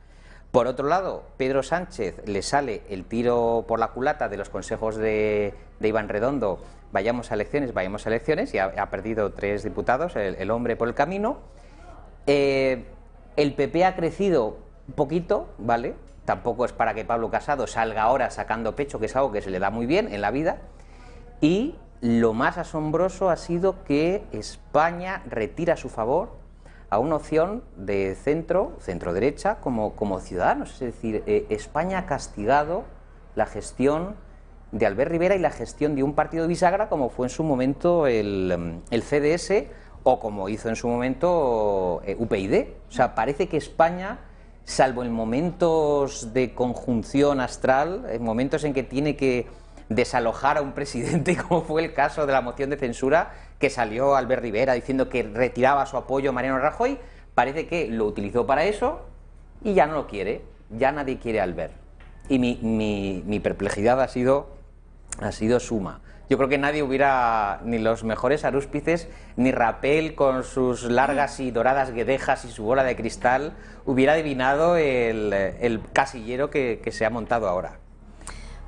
Por otro lado, Pedro Sánchez le sale el tiro por la culata de los consejos de Iván Redondo, vayamos a elecciones, y ha perdido 3 diputados, el hombre por el camino. El PP ha crecido un poquito, ¿vale? Tampoco es para que Pablo Casado salga ahora sacando pecho, que es algo que se le da muy bien en la vida. Y lo más asombroso ha sido que España retira a su favor a una opción de centro-derecha como Ciudadanos. Es decir, España ha castigado la gestión de Albert Rivera y la gestión de un partido bisagra como fue en su momento el CDS o como hizo en su momento UPyD. O sea, parece que España, salvo en momentos de conjunción astral, en momentos en que tiene que desalojar a un presidente, como fue el caso de la moción de censura, que salió Albert Rivera diciendo que retiraba su apoyo a Mariano Rajoy, parece que lo utilizó para eso y ya no lo quiere, ya nadie quiere a Albert. Y mi perplejidad ha sido suma. Yo creo que nadie hubiera, ni los mejores arúspices, ni Rapel con sus largas y doradas guedejas y su bola de cristal, hubiera adivinado el casillero que se ha montado ahora.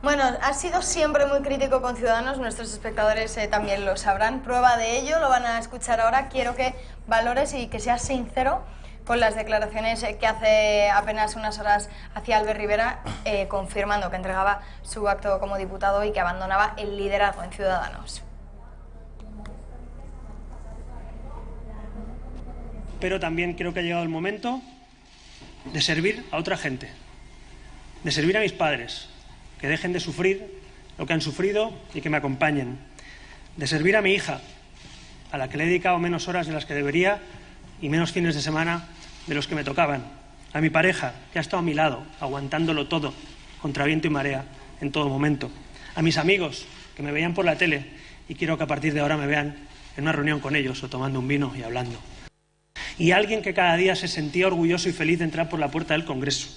Bueno, has sido siempre muy crítico con Ciudadanos, nuestros espectadores también lo sabrán. Prueba de ello, lo van a escuchar ahora. Quiero que valores y que seas sincero con las declaraciones que hace apenas unas horas hacía Albert Rivera, confirmando que entregaba su acto como diputado y que abandonaba el liderazgo en Ciudadanos. Pero también creo que ha llegado el momento de servir a otra gente, de servir a mis padres, que dejen de sufrir lo que han sufrido y que me acompañen, de servir a mi hija, a la que le he dedicado menos horas de las que debería y menos fines de semana de los que me tocaban, a mi pareja, que ha estado a mi lado, aguantándolo todo, contra viento y marea, en todo momento, a mis amigos, que me veían por la tele y quiero que a partir de ahora me vean en una reunión con ellos o tomando un vino y hablando, y alguien que cada día se sentía orgulloso y feliz de entrar por la puerta del Congreso.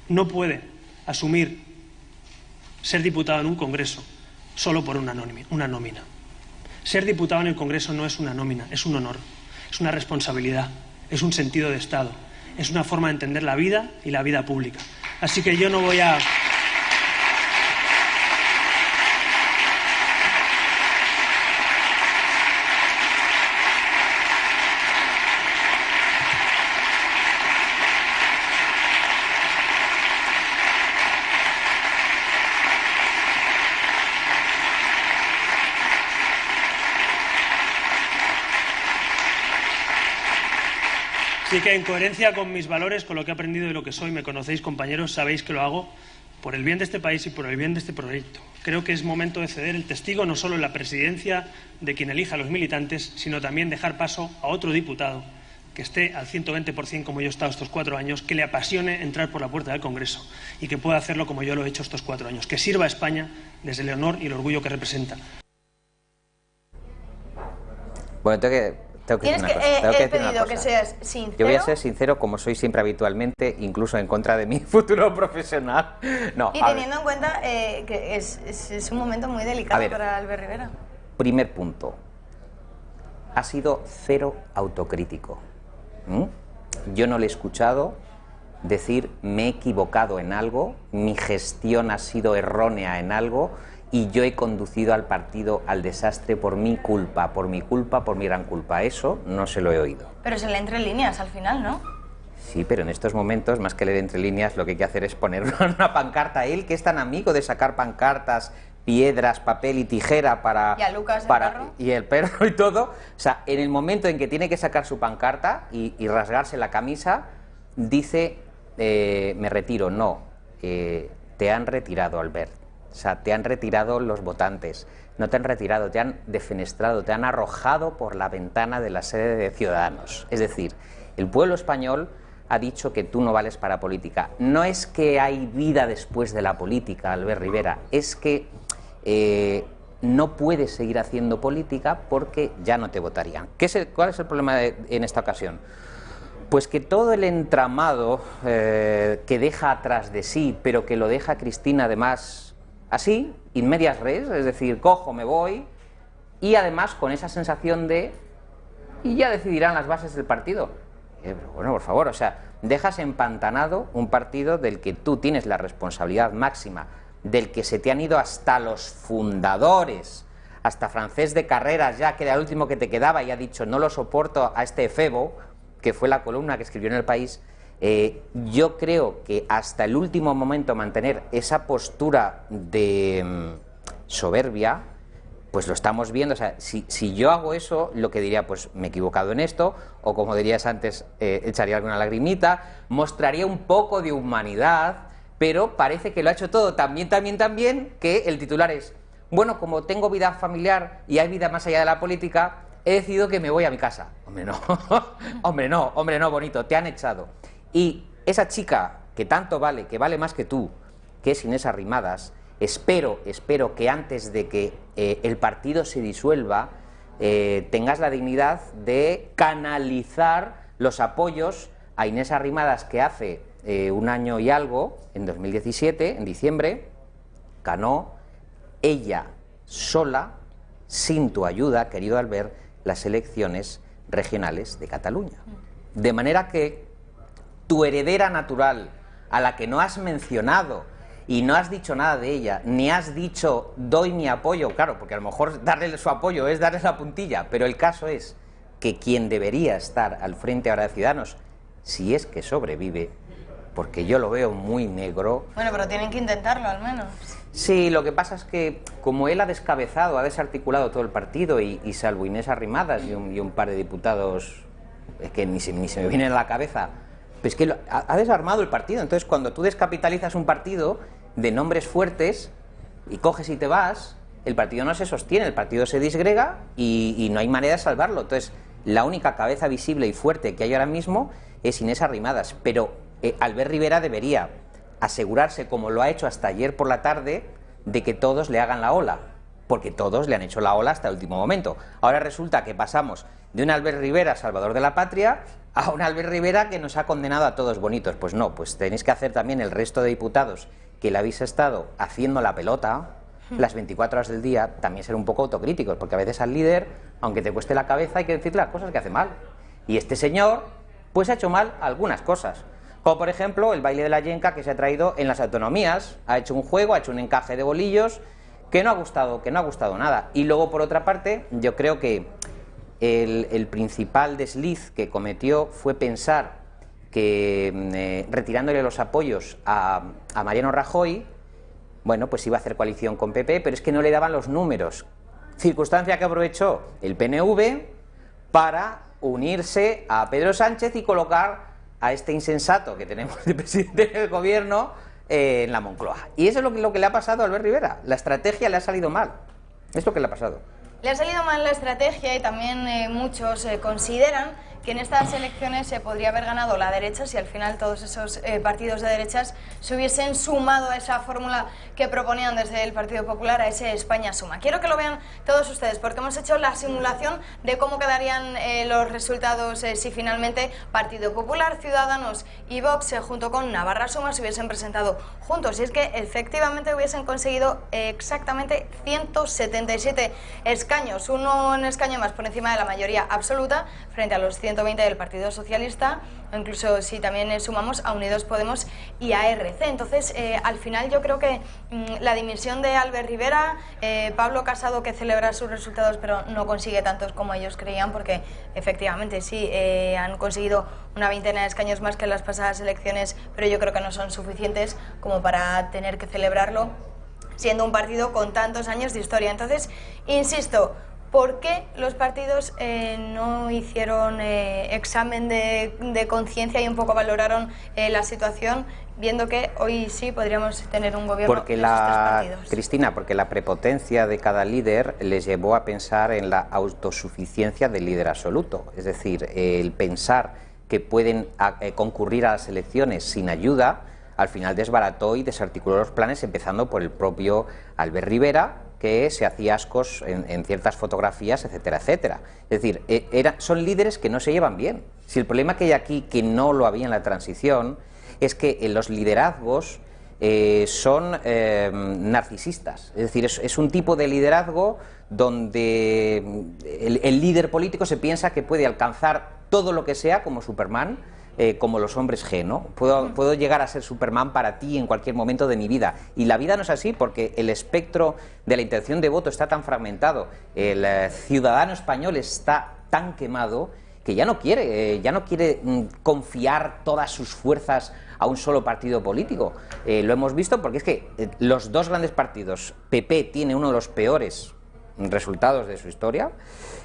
No puede asumir ser diputado en un Congreso solo por una nómina. Ser diputado en el Congreso no es una nómina, es un honor, es una responsabilidad, es un sentido de Estado, es una forma de entender la vida y la vida pública. Así que yo no voy a... Así que en coherencia con mis valores, con lo que he aprendido y lo que soy, me conocéis, compañeros, sabéis que lo hago por el bien de este país y por el bien de este proyecto. Creo que es momento de ceder el testigo no solo en la presidencia de quien elija a los militantes, sino también dejar paso a otro diputado que esté al 120% como yo he estado estos 4 años, que le apasione entrar por la puerta del Congreso y que pueda hacerlo como yo lo he hecho estos 4 años, que sirva a España desde el honor y el orgullo que representa. Bueno, tengo que decir una cosa. He pedido que seas sincero. Yo voy a ser sincero, como soy siempre habitualmente, incluso en contra de mi futuro profesional. No, y teniendo en cuenta que es un momento muy delicado para Albert Rivera. Primer punto. Ha sido cero autocrítico. Yo no le he escuchado decir me he equivocado en algo, mi gestión ha sido errónea en algo y yo he conducido al partido al desastre por mi culpa, por mi gran culpa. Eso no se lo he oído. Pero se lee entre líneas al final, ¿no? Sí, pero en estos momentos, más que leer entre líneas, lo que hay que hacer es poner una pancarta. Él, que es tan amigo de sacar pancartas, piedras, papel y tijera para... Y a Lucas, el perro. Y el perro y todo. O sea, en el momento en que tiene que sacar su pancarta y rasgarse la camisa, dice, me retiro. No, te han retirado, Albert. O sea, te han retirado los votantes. No te han retirado, te han defenestrado, te han arrojado por la ventana de la sede de Ciudadanos. Es decir, el pueblo español ha dicho que tú no vales para política. No es que hay vida después de la política, Albert Rivera, es que no puedes seguir haciendo política porque ya no te votarían. ¿Cuál es el problema en esta ocasión? Pues que todo el entramado que deja atrás de sí, pero que lo deja Cristina además así, in medias res, es decir, cojo, me voy, y además con esa sensación de, y ya decidirán las bases del partido. Pero bueno, por favor, o sea, dejas empantanado un partido del que tú tienes la responsabilidad máxima, del que se te han ido hasta los fundadores, hasta Francés de Carreras ya, que era el último que te quedaba y ha dicho no lo soporto a este efebo, que fue la columna que escribió en El País. Yo creo que hasta el último momento mantener esa postura de soberbia, pues lo estamos viendo. O sea, si yo hago eso, lo que diría, pues me he equivocado en esto, o como dirías antes, echaría alguna lagrimita, mostraría un poco de humanidad, pero parece que lo ha hecho todo también, que el titular es, bueno, como tengo vida familiar y hay vida más allá de la política, he decidido que me voy a mi casa. Hombre, no, hombre, no, bonito, te han echado. Y esa chica que tanto vale, que vale más que tú, que es Inés Arrimadas, espero que antes de que el partido se disuelva, tengas la dignidad de canalizar los apoyos a Inés Arrimadas, que hace 1 año y algo, en 2017, en diciembre, ganó ella sola, sin tu ayuda, querido Albert, las elecciones regionales de Cataluña. De manera que tu heredera natural, a la que no has mencionado y no has dicho nada de ella, ni has dicho doy mi apoyo, claro, porque a lo mejor darle su apoyo es darle la puntilla, pero el caso es que quien debería estar al frente ahora de Ciudadanos, si es que sobrevive, porque yo lo veo muy negro... Bueno, pero tienen que intentarlo al menos. Sí, lo que pasa es que como él ha descabezado, ha desarticulado todo el partido y salvo Inés Arrimadas y un par de diputados, es que ni se me viene a la cabeza... Pues que ha desarmado el partido. Entonces, cuando tú descapitalizas un partido de nombres fuertes y coges y te vas, el partido no se sostiene, el partido se disgrega y no hay manera de salvarlo. Entonces, la única cabeza visible y fuerte que hay ahora mismo es Inés Arrimadas. Pero Albert Rivera debería asegurarse, como lo ha hecho hasta ayer por la tarde, de que todos le hagan la ola. Porque todos le han hecho la ola hasta el último momento. Ahora resulta que pasamos de un Albert Rivera salvador de la patria a un Albert Rivera que nos ha condenado a todos bonitos. Pues no, pues tenéis que hacer también el resto de diputados que le habéis estado haciendo la pelota las 24 horas del día, también ser un poco autocríticos, porque a veces al líder, aunque te cueste la cabeza, hay que decirle las cosas que hace mal. Y este señor, pues ha hecho mal algunas cosas. Como por ejemplo el baile de la yenca que se ha traído en las autonomías. Ha hecho un juego, ha hecho un encaje de bolillos que no ha gustado nada. Y luego, por otra parte, yo creo que el principal desliz que cometió fue pensar que retirándole los apoyos a Mariano Rajoy, bueno, pues iba a hacer coalición con PP, pero es que no le daban los números. Circunstancia que aprovechó el PNV para unirse a Pedro Sánchez y colocar a este insensato que tenemos de presidente del gobierno en la Moncloa. Y eso es lo que le ha pasado a Albert Rivera. La estrategia le ha salido mal. Es lo que le ha pasado. Le ha salido mal la estrategia y también muchos consideran que en estas elecciones se podría haber ganado la derecha si al final todos esos partidos de derechas se hubiesen sumado a esa fórmula que proponían desde el Partido Popular, a ese España Suma. Quiero que lo vean todos ustedes, porque hemos hecho la simulación de cómo quedarían los resultados si finalmente Partido Popular, Ciudadanos y Vox, junto con Navarra Suma, se hubiesen presentado juntos. Y es que efectivamente hubiesen conseguido exactamente 177 escaños, un escaño más por encima de la mayoría absoluta, frente a los 120 del Partido Socialista, o incluso si también sumamos a Unidos Podemos y a RC. Entonces, al final yo creo que la dimisión de Albert Rivera, Pablo Casado, que celebra sus resultados pero no consigue tantos como ellos creían, porque efectivamente sí, han conseguido una veintena de escaños más que en las pasadas elecciones, pero yo creo que no son suficientes como para tener que celebrarlo siendo un partido con tantos años de historia. Entonces, insisto, ¿por qué los partidos no hicieron examen de conciencia y un poco valoraron la situación, viendo que hoy sí podríamos tener un gobierno de esos tres partidos? Cristina, porque la prepotencia de cada líder les llevó a pensar en la autosuficiencia del líder absoluto. Es decir, el pensar que pueden concurrir a las elecciones sin ayuda, al final desbarató y desarticuló los planes, empezando por el propio Albert Rivera, que se hacía ascos en ciertas fotografías, etcétera, etcétera. Es decir, son líderes que no se llevan bien. Si el problema que hay aquí, que no lo había en la transición, es que los liderazgos son narcisistas. Es decir, es un tipo de liderazgo donde el líder político se piensa que puede alcanzar todo lo que sea como Superman, como los hombres G, ¿no? Puedo llegar a ser Superman para ti en cualquier momento de mi vida. Y la vida no es así, porque el espectro de la intención de voto está tan fragmentado, el ciudadano español está tan quemado, que ya no quiere confiar todas sus fuerzas a un solo partido político. Lo hemos visto porque es que los dos grandes partidos, PP tiene uno de los peores resultados de su historia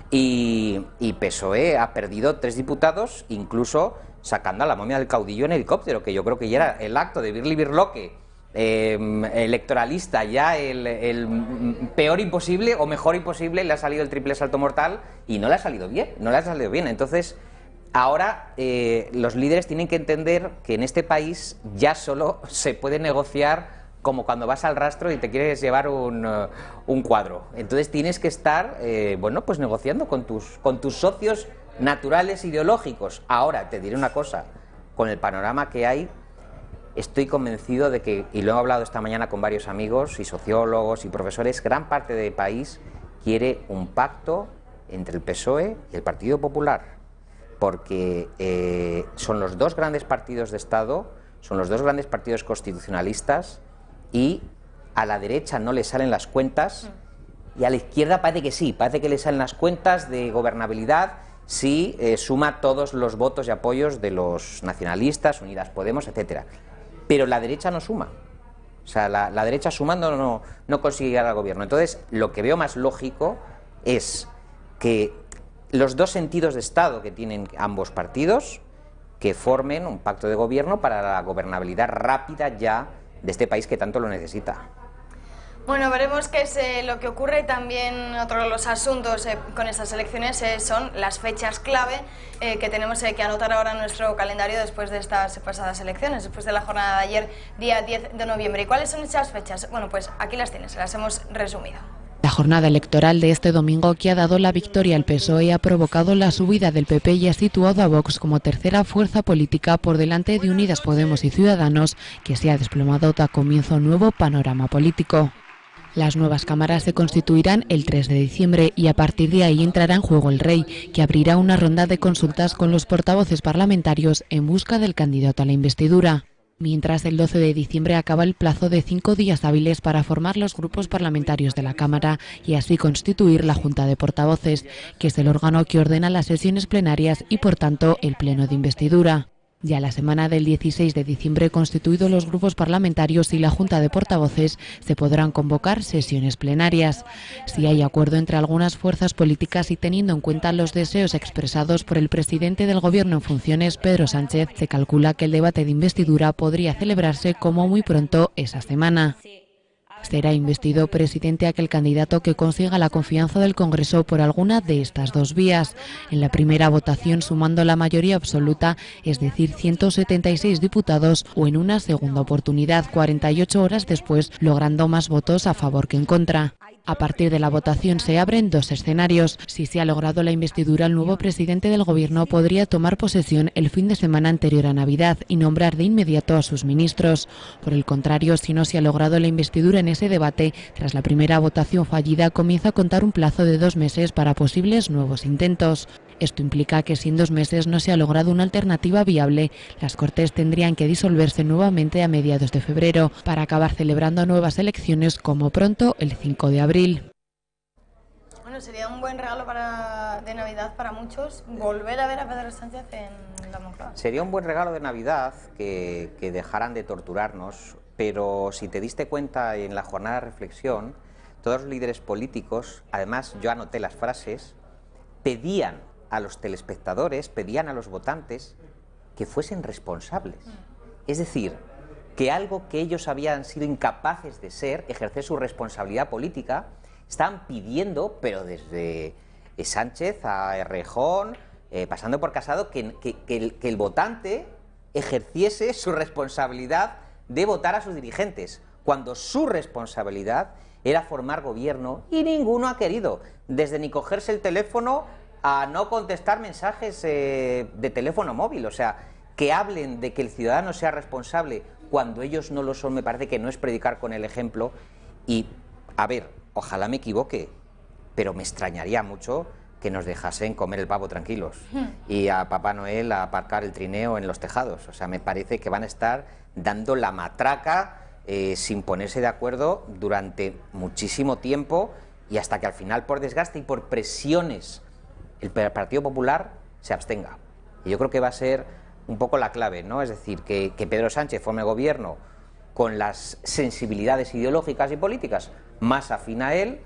y PSOE ha perdido 3 diputados, incluso sacando a la momia del caudillo en helicóptero, que yo creo que ya era el acto de Birli Birloque electoralista, ya el peor imposible o mejor imposible. Le ha salido el triple salto mortal y no le ha salido bien, Entonces, ahora los líderes tienen que entender que en este país ya solo se puede negociar como cuando vas al rastro y te quieres llevar un cuadro. Entonces tienes que estar pues negociando con tus socios naturales ideológicos. Ahora, te diré una cosa, con el panorama que hay, estoy convencido de que, y lo he hablado esta mañana con varios amigos y sociólogos y profesores, gran parte del país quiere un pacto entre el PSOE y el Partido Popular, porque son los dos grandes partidos de Estado, son los dos grandes partidos constitucionalistas, y a la derecha no le salen las cuentas, y a la izquierda parece que sí, parece que le salen las cuentas de gobernabilidad si suma todos los votos y apoyos de los nacionalistas, Unidas Podemos, etcétera. Pero la derecha no suma. O sea, la derecha sumando no consigue llegar al gobierno. Entonces, lo que veo más lógico es que los dos sentidos de Estado que tienen ambos partidos, que formen un pacto de gobierno para la gobernabilidad rápida ya de este país que tanto lo necesita. Bueno, veremos qué es lo que ocurre. También otro de los asuntos con estas elecciones son las fechas clave que tenemos que anotar ahora en nuestro calendario después de estas pasadas elecciones, después de la jornada de ayer, día 10 de noviembre. ¿Y cuáles son esas fechas? Bueno, pues aquí las tienes, las hemos resumido. La jornada electoral de este domingo, que ha dado la victoria al PSOE, ha provocado la subida del PP y ha situado a Vox como tercera fuerza política por delante de Unidas Podemos y Ciudadanos, que se ha desplomado da comienzo a un nuevo panorama político. Las nuevas cámaras se constituirán el 3 de diciembre y a partir de ahí entrará en juego el Rey, que abrirá una ronda de consultas con los portavoces parlamentarios en busca del candidato a la investidura. Mientras, el 12 de diciembre acaba el plazo de 5 días hábiles para formar los grupos parlamentarios de la Cámara y así constituir la Junta de Portavoces, que es el órgano que ordena las sesiones plenarias y, por tanto, el pleno de investidura. Ya la semana del 16 de diciembre, constituidos los grupos parlamentarios y la Junta de Portavoces, se podrán convocar sesiones plenarias. Si hay acuerdo entre algunas fuerzas políticas y teniendo en cuenta los deseos expresados por el presidente del Gobierno en funciones, Pedro Sánchez, se calcula que el debate de investidura podría celebrarse como muy pronto esa semana. Será investido presidente aquel candidato que consiga la confianza del Congreso por alguna de estas dos vías. En la primera votación sumando la mayoría absoluta, es decir, 176 diputados, o en una segunda oportunidad 48 horas después, logrando más votos a favor que en contra. A partir de la votación se abren dos escenarios. Si se ha logrado la investidura, el nuevo presidente del Gobierno podría tomar posesión el fin de semana anterior a Navidad y nombrar de inmediato a sus ministros. Por el contrario, si no se ha logrado la investidura en ese debate, tras la primera votación fallida, comienza a contar un plazo de 2 meses para posibles nuevos intentos. Esto implica que si en 2 meses no se ha logrado una alternativa viable, las Cortes tendrían que disolverse nuevamente a mediados de febrero para acabar celebrando nuevas elecciones como pronto el 5 de abril. Bueno, sería un buen regalo de Navidad para muchos volver a ver a Pedro Sánchez en la Moncloa. Sería un buen regalo de Navidad que dejaran de torturarnos, pero si te diste cuenta en la jornada de reflexión, todos los líderes políticos, además yo anoté las frases, pedían a los telespectadores, pedían a los votantes que fuesen responsables. Es decir, que algo que ellos habían sido incapaces de ser, ejercer su responsabilidad política, estaban pidiendo, pero desde Sánchez a Errejón, pasando por Casado, que el votante ejerciese su responsabilidad de votar a sus dirigentes, cuando su responsabilidad era formar gobierno y ninguno ha querido, desde ni cogerse el teléfono a no contestar mensajes de teléfono móvil. O sea, que hablen de que el ciudadano sea responsable cuando ellos no lo son, me parece que no es predicar con el ejemplo. Y, a ver, ojalá me equivoque, pero me extrañaría mucho que nos dejasen comer el pavo tranquilos y a Papá Noel a aparcar el trineo en los tejados. O sea, me parece que van a estar dando la matraca sin ponerse de acuerdo durante muchísimo tiempo, y hasta que al final, por desgaste y por presiones, el Partido Popular se abstenga. Y yo creo que va a ser un poco la clave, ¿no? Es decir, que Pedro Sánchez forme gobierno con las sensibilidades ideológicas y políticas más afín a él,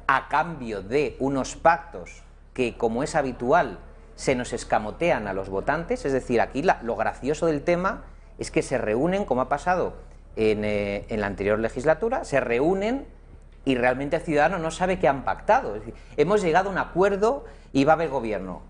a cambio de unos pactos que, como es habitual, se nos escamotean a los votantes. Es decir, aquí lo gracioso del tema es que se reúnen, como ha pasado en la anterior legislatura, se reúnen y realmente el ciudadano no sabe qué han pactado. Es decir, hemos llegado a un acuerdo y va a haber gobierno.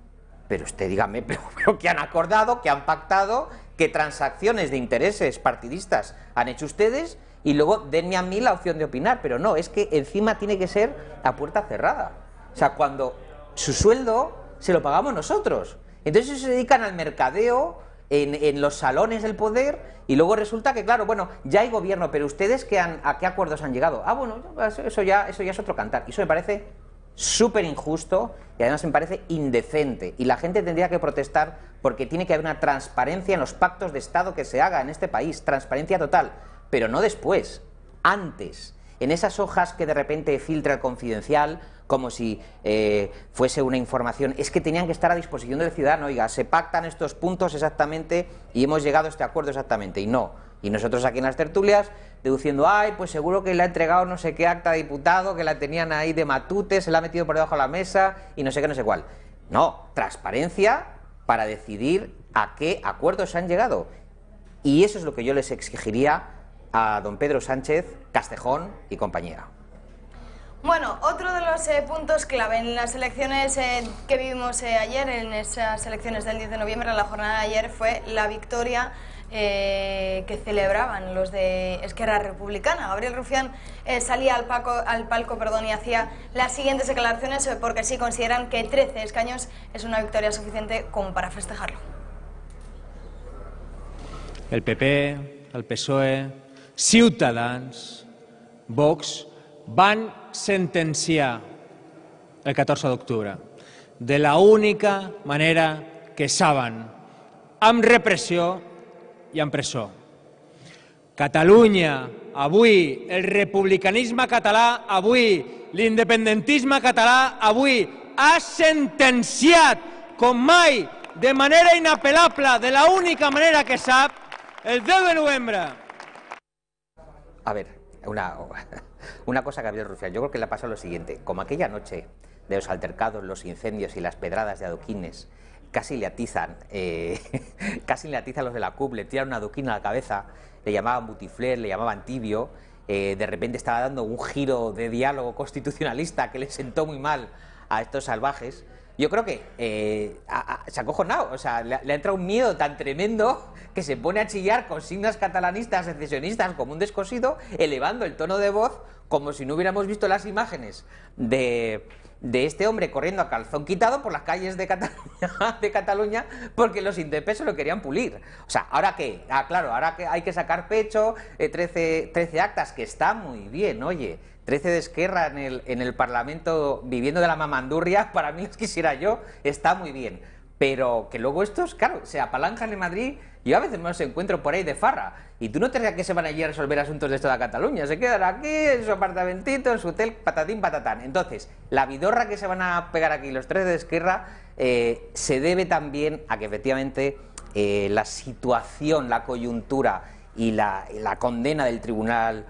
Pero usted dígame, pero ¿qué han acordado? ¿Qué han pactado? ¿Qué transacciones de intereses partidistas han hecho ustedes? Y luego denme a mí la opción de opinar. Pero no, es que encima tiene que ser a puerta cerrada. O sea, cuando su sueldo se lo pagamos nosotros. Entonces se dedican al mercadeo en los salones del poder, y luego resulta que, claro, bueno, ya hay gobierno, pero ustedes ¿a qué acuerdos han llegado? Ah, bueno, eso ya es otro cantar. Y eso me parece súper injusto y además me parece indecente. Y la gente tendría que protestar porque tiene que haber una transparencia en los pactos de Estado que se haga en este país, transparencia total, pero no después, antes. En esas hojas que de repente filtra el Confidencial, como si fuese una información, es que tenían que estar a disposición del ciudadano. Oiga, se pactan estos puntos exactamente y hemos llegado a este acuerdo exactamente, y no. Y nosotros aquí en las tertulias deduciendo, ay, pues seguro que le ha entregado no sé qué acta de diputado, que la tenían ahí de matute, se la ha metido por debajo de la mesa y no sé qué, no sé cuál. No, transparencia para decidir a qué acuerdos se han llegado. Y eso es lo que yo les exigiría a don Pedro Sánchez, Castejón y compañía. Bueno, otro de los puntos clave en las elecciones que vivimos ayer, en esas elecciones del 10 de noviembre, en la jornada de ayer, fue la victoria que celebraban los de Esquerra Republicana. Gabriel Rufián salía al palco y hacía las siguientes declaraciones porque sí consideran que 13 escaños es una victoria suficiente como para festejarlo. El PP, el PSOE, Ciutadans, Vox van sentenciar el 14 d'octubre de la única manera que saben, amb repressió i amb presó. Catalunya, avui, el republicanisme català, avui, l'independentisme català, avui, ha sentenciat com mai, de manera inapel·lable, de la única manera que sap, el 10 de novembre. A ver, una cosa, Gabriel Rufián, yo creo que le ha pasado lo siguiente. Como aquella noche de los altercados, los incendios y las pedradas de adoquines, casi le atizan los de la CUP, le tiran una adoquín a la cabeza, le llamaban butifler, le llamaban tibio. de repente estaba dando un giro de diálogo constitucionalista que le sentó muy mal a estos salvajes. Yo creo que se ha acojonado, o sea, le ha entrado un miedo tan tremendo que se pone a chillar consignas catalanistas, secesionistas, como un descosido, elevando el tono de voz como si no hubiéramos visto las imágenes de este hombre corriendo a calzón quitado por las calles de Cataluña porque los indepes se lo querían pulir. O sea, ¿ahora qué? Claro, ahora que hay que sacar pecho, 13 actas, que está muy bien, oye, 13 de Esquerra en el Parlamento viviendo de la mamandurria, para mí los quisiera yo, está muy bien. Pero que luego estos, claro, se apalancan en Madrid. Yo a veces me los encuentro por ahí de farra. Y tú no te creas que se van allí a resolver asuntos de toda Cataluña. Se quedan aquí en su apartamentito, en su hotel, patatín, patatán. Entonces, la vidorra que se van a pegar aquí los 13 de Esquerra se debe también a que efectivamente la situación, la coyuntura y la condena del Tribunal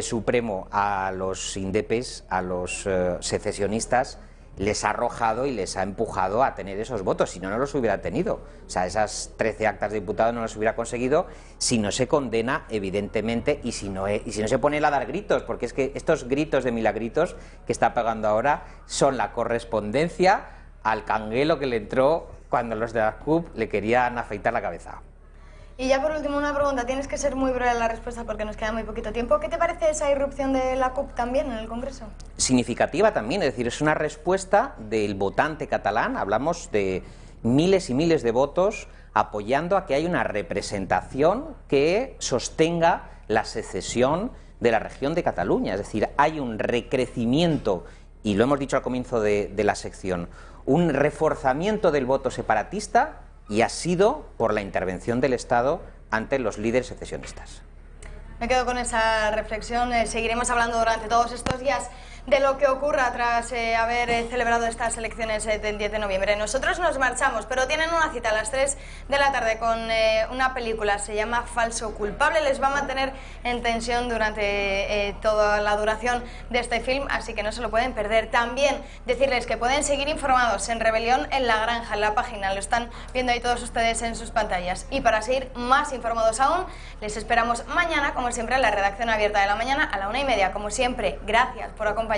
Supremo a los indepes, a los secesionistas, les ha arrojado y les ha empujado a tener esos votos, si no, no los hubiera tenido. O sea, esas 13 actas de diputado no las hubiera conseguido si no se condena, evidentemente, y si no se pone él a dar gritos, porque es que estos gritos de milagritos que está pegando ahora son la correspondencia al canguelo que le entró cuando los de la CUP le querían afeitar la cabeza. Y ya por último una pregunta, tienes que ser muy breve en la respuesta porque nos queda muy poquito tiempo. ¿Qué te parece esa irrupción de la CUP también en el Congreso? Significativa también, es decir, es una respuesta del votante catalán, hablamos de miles y miles de votos apoyando a que haya una representación que sostenga la secesión de la región de Cataluña, es decir, hay un recrecimiento, y lo hemos dicho al comienzo de la sección, un reforzamiento del voto separatista, y ha sido por la intervención del Estado ante los líderes secesionistas. Me quedo con esa reflexión. Seguiremos hablando durante todos estos días de lo que ocurra tras haber celebrado estas elecciones del 10 de noviembre. Nosotros nos marchamos, pero tienen una cita a las 3 de la tarde con una película, se llama Falso culpable. Les va a mantener en tensión durante toda la duración de este film, así que no se lo pueden perder. También decirles que pueden seguir informados en Rebelión en La Granja, en la página, lo están viendo ahí todos ustedes en sus pantallas. Y para seguir más informados aún, les esperamos mañana, como siempre, en la redacción abierta de la mañana a la 1:30. Como siempre, gracias por acompañarnos.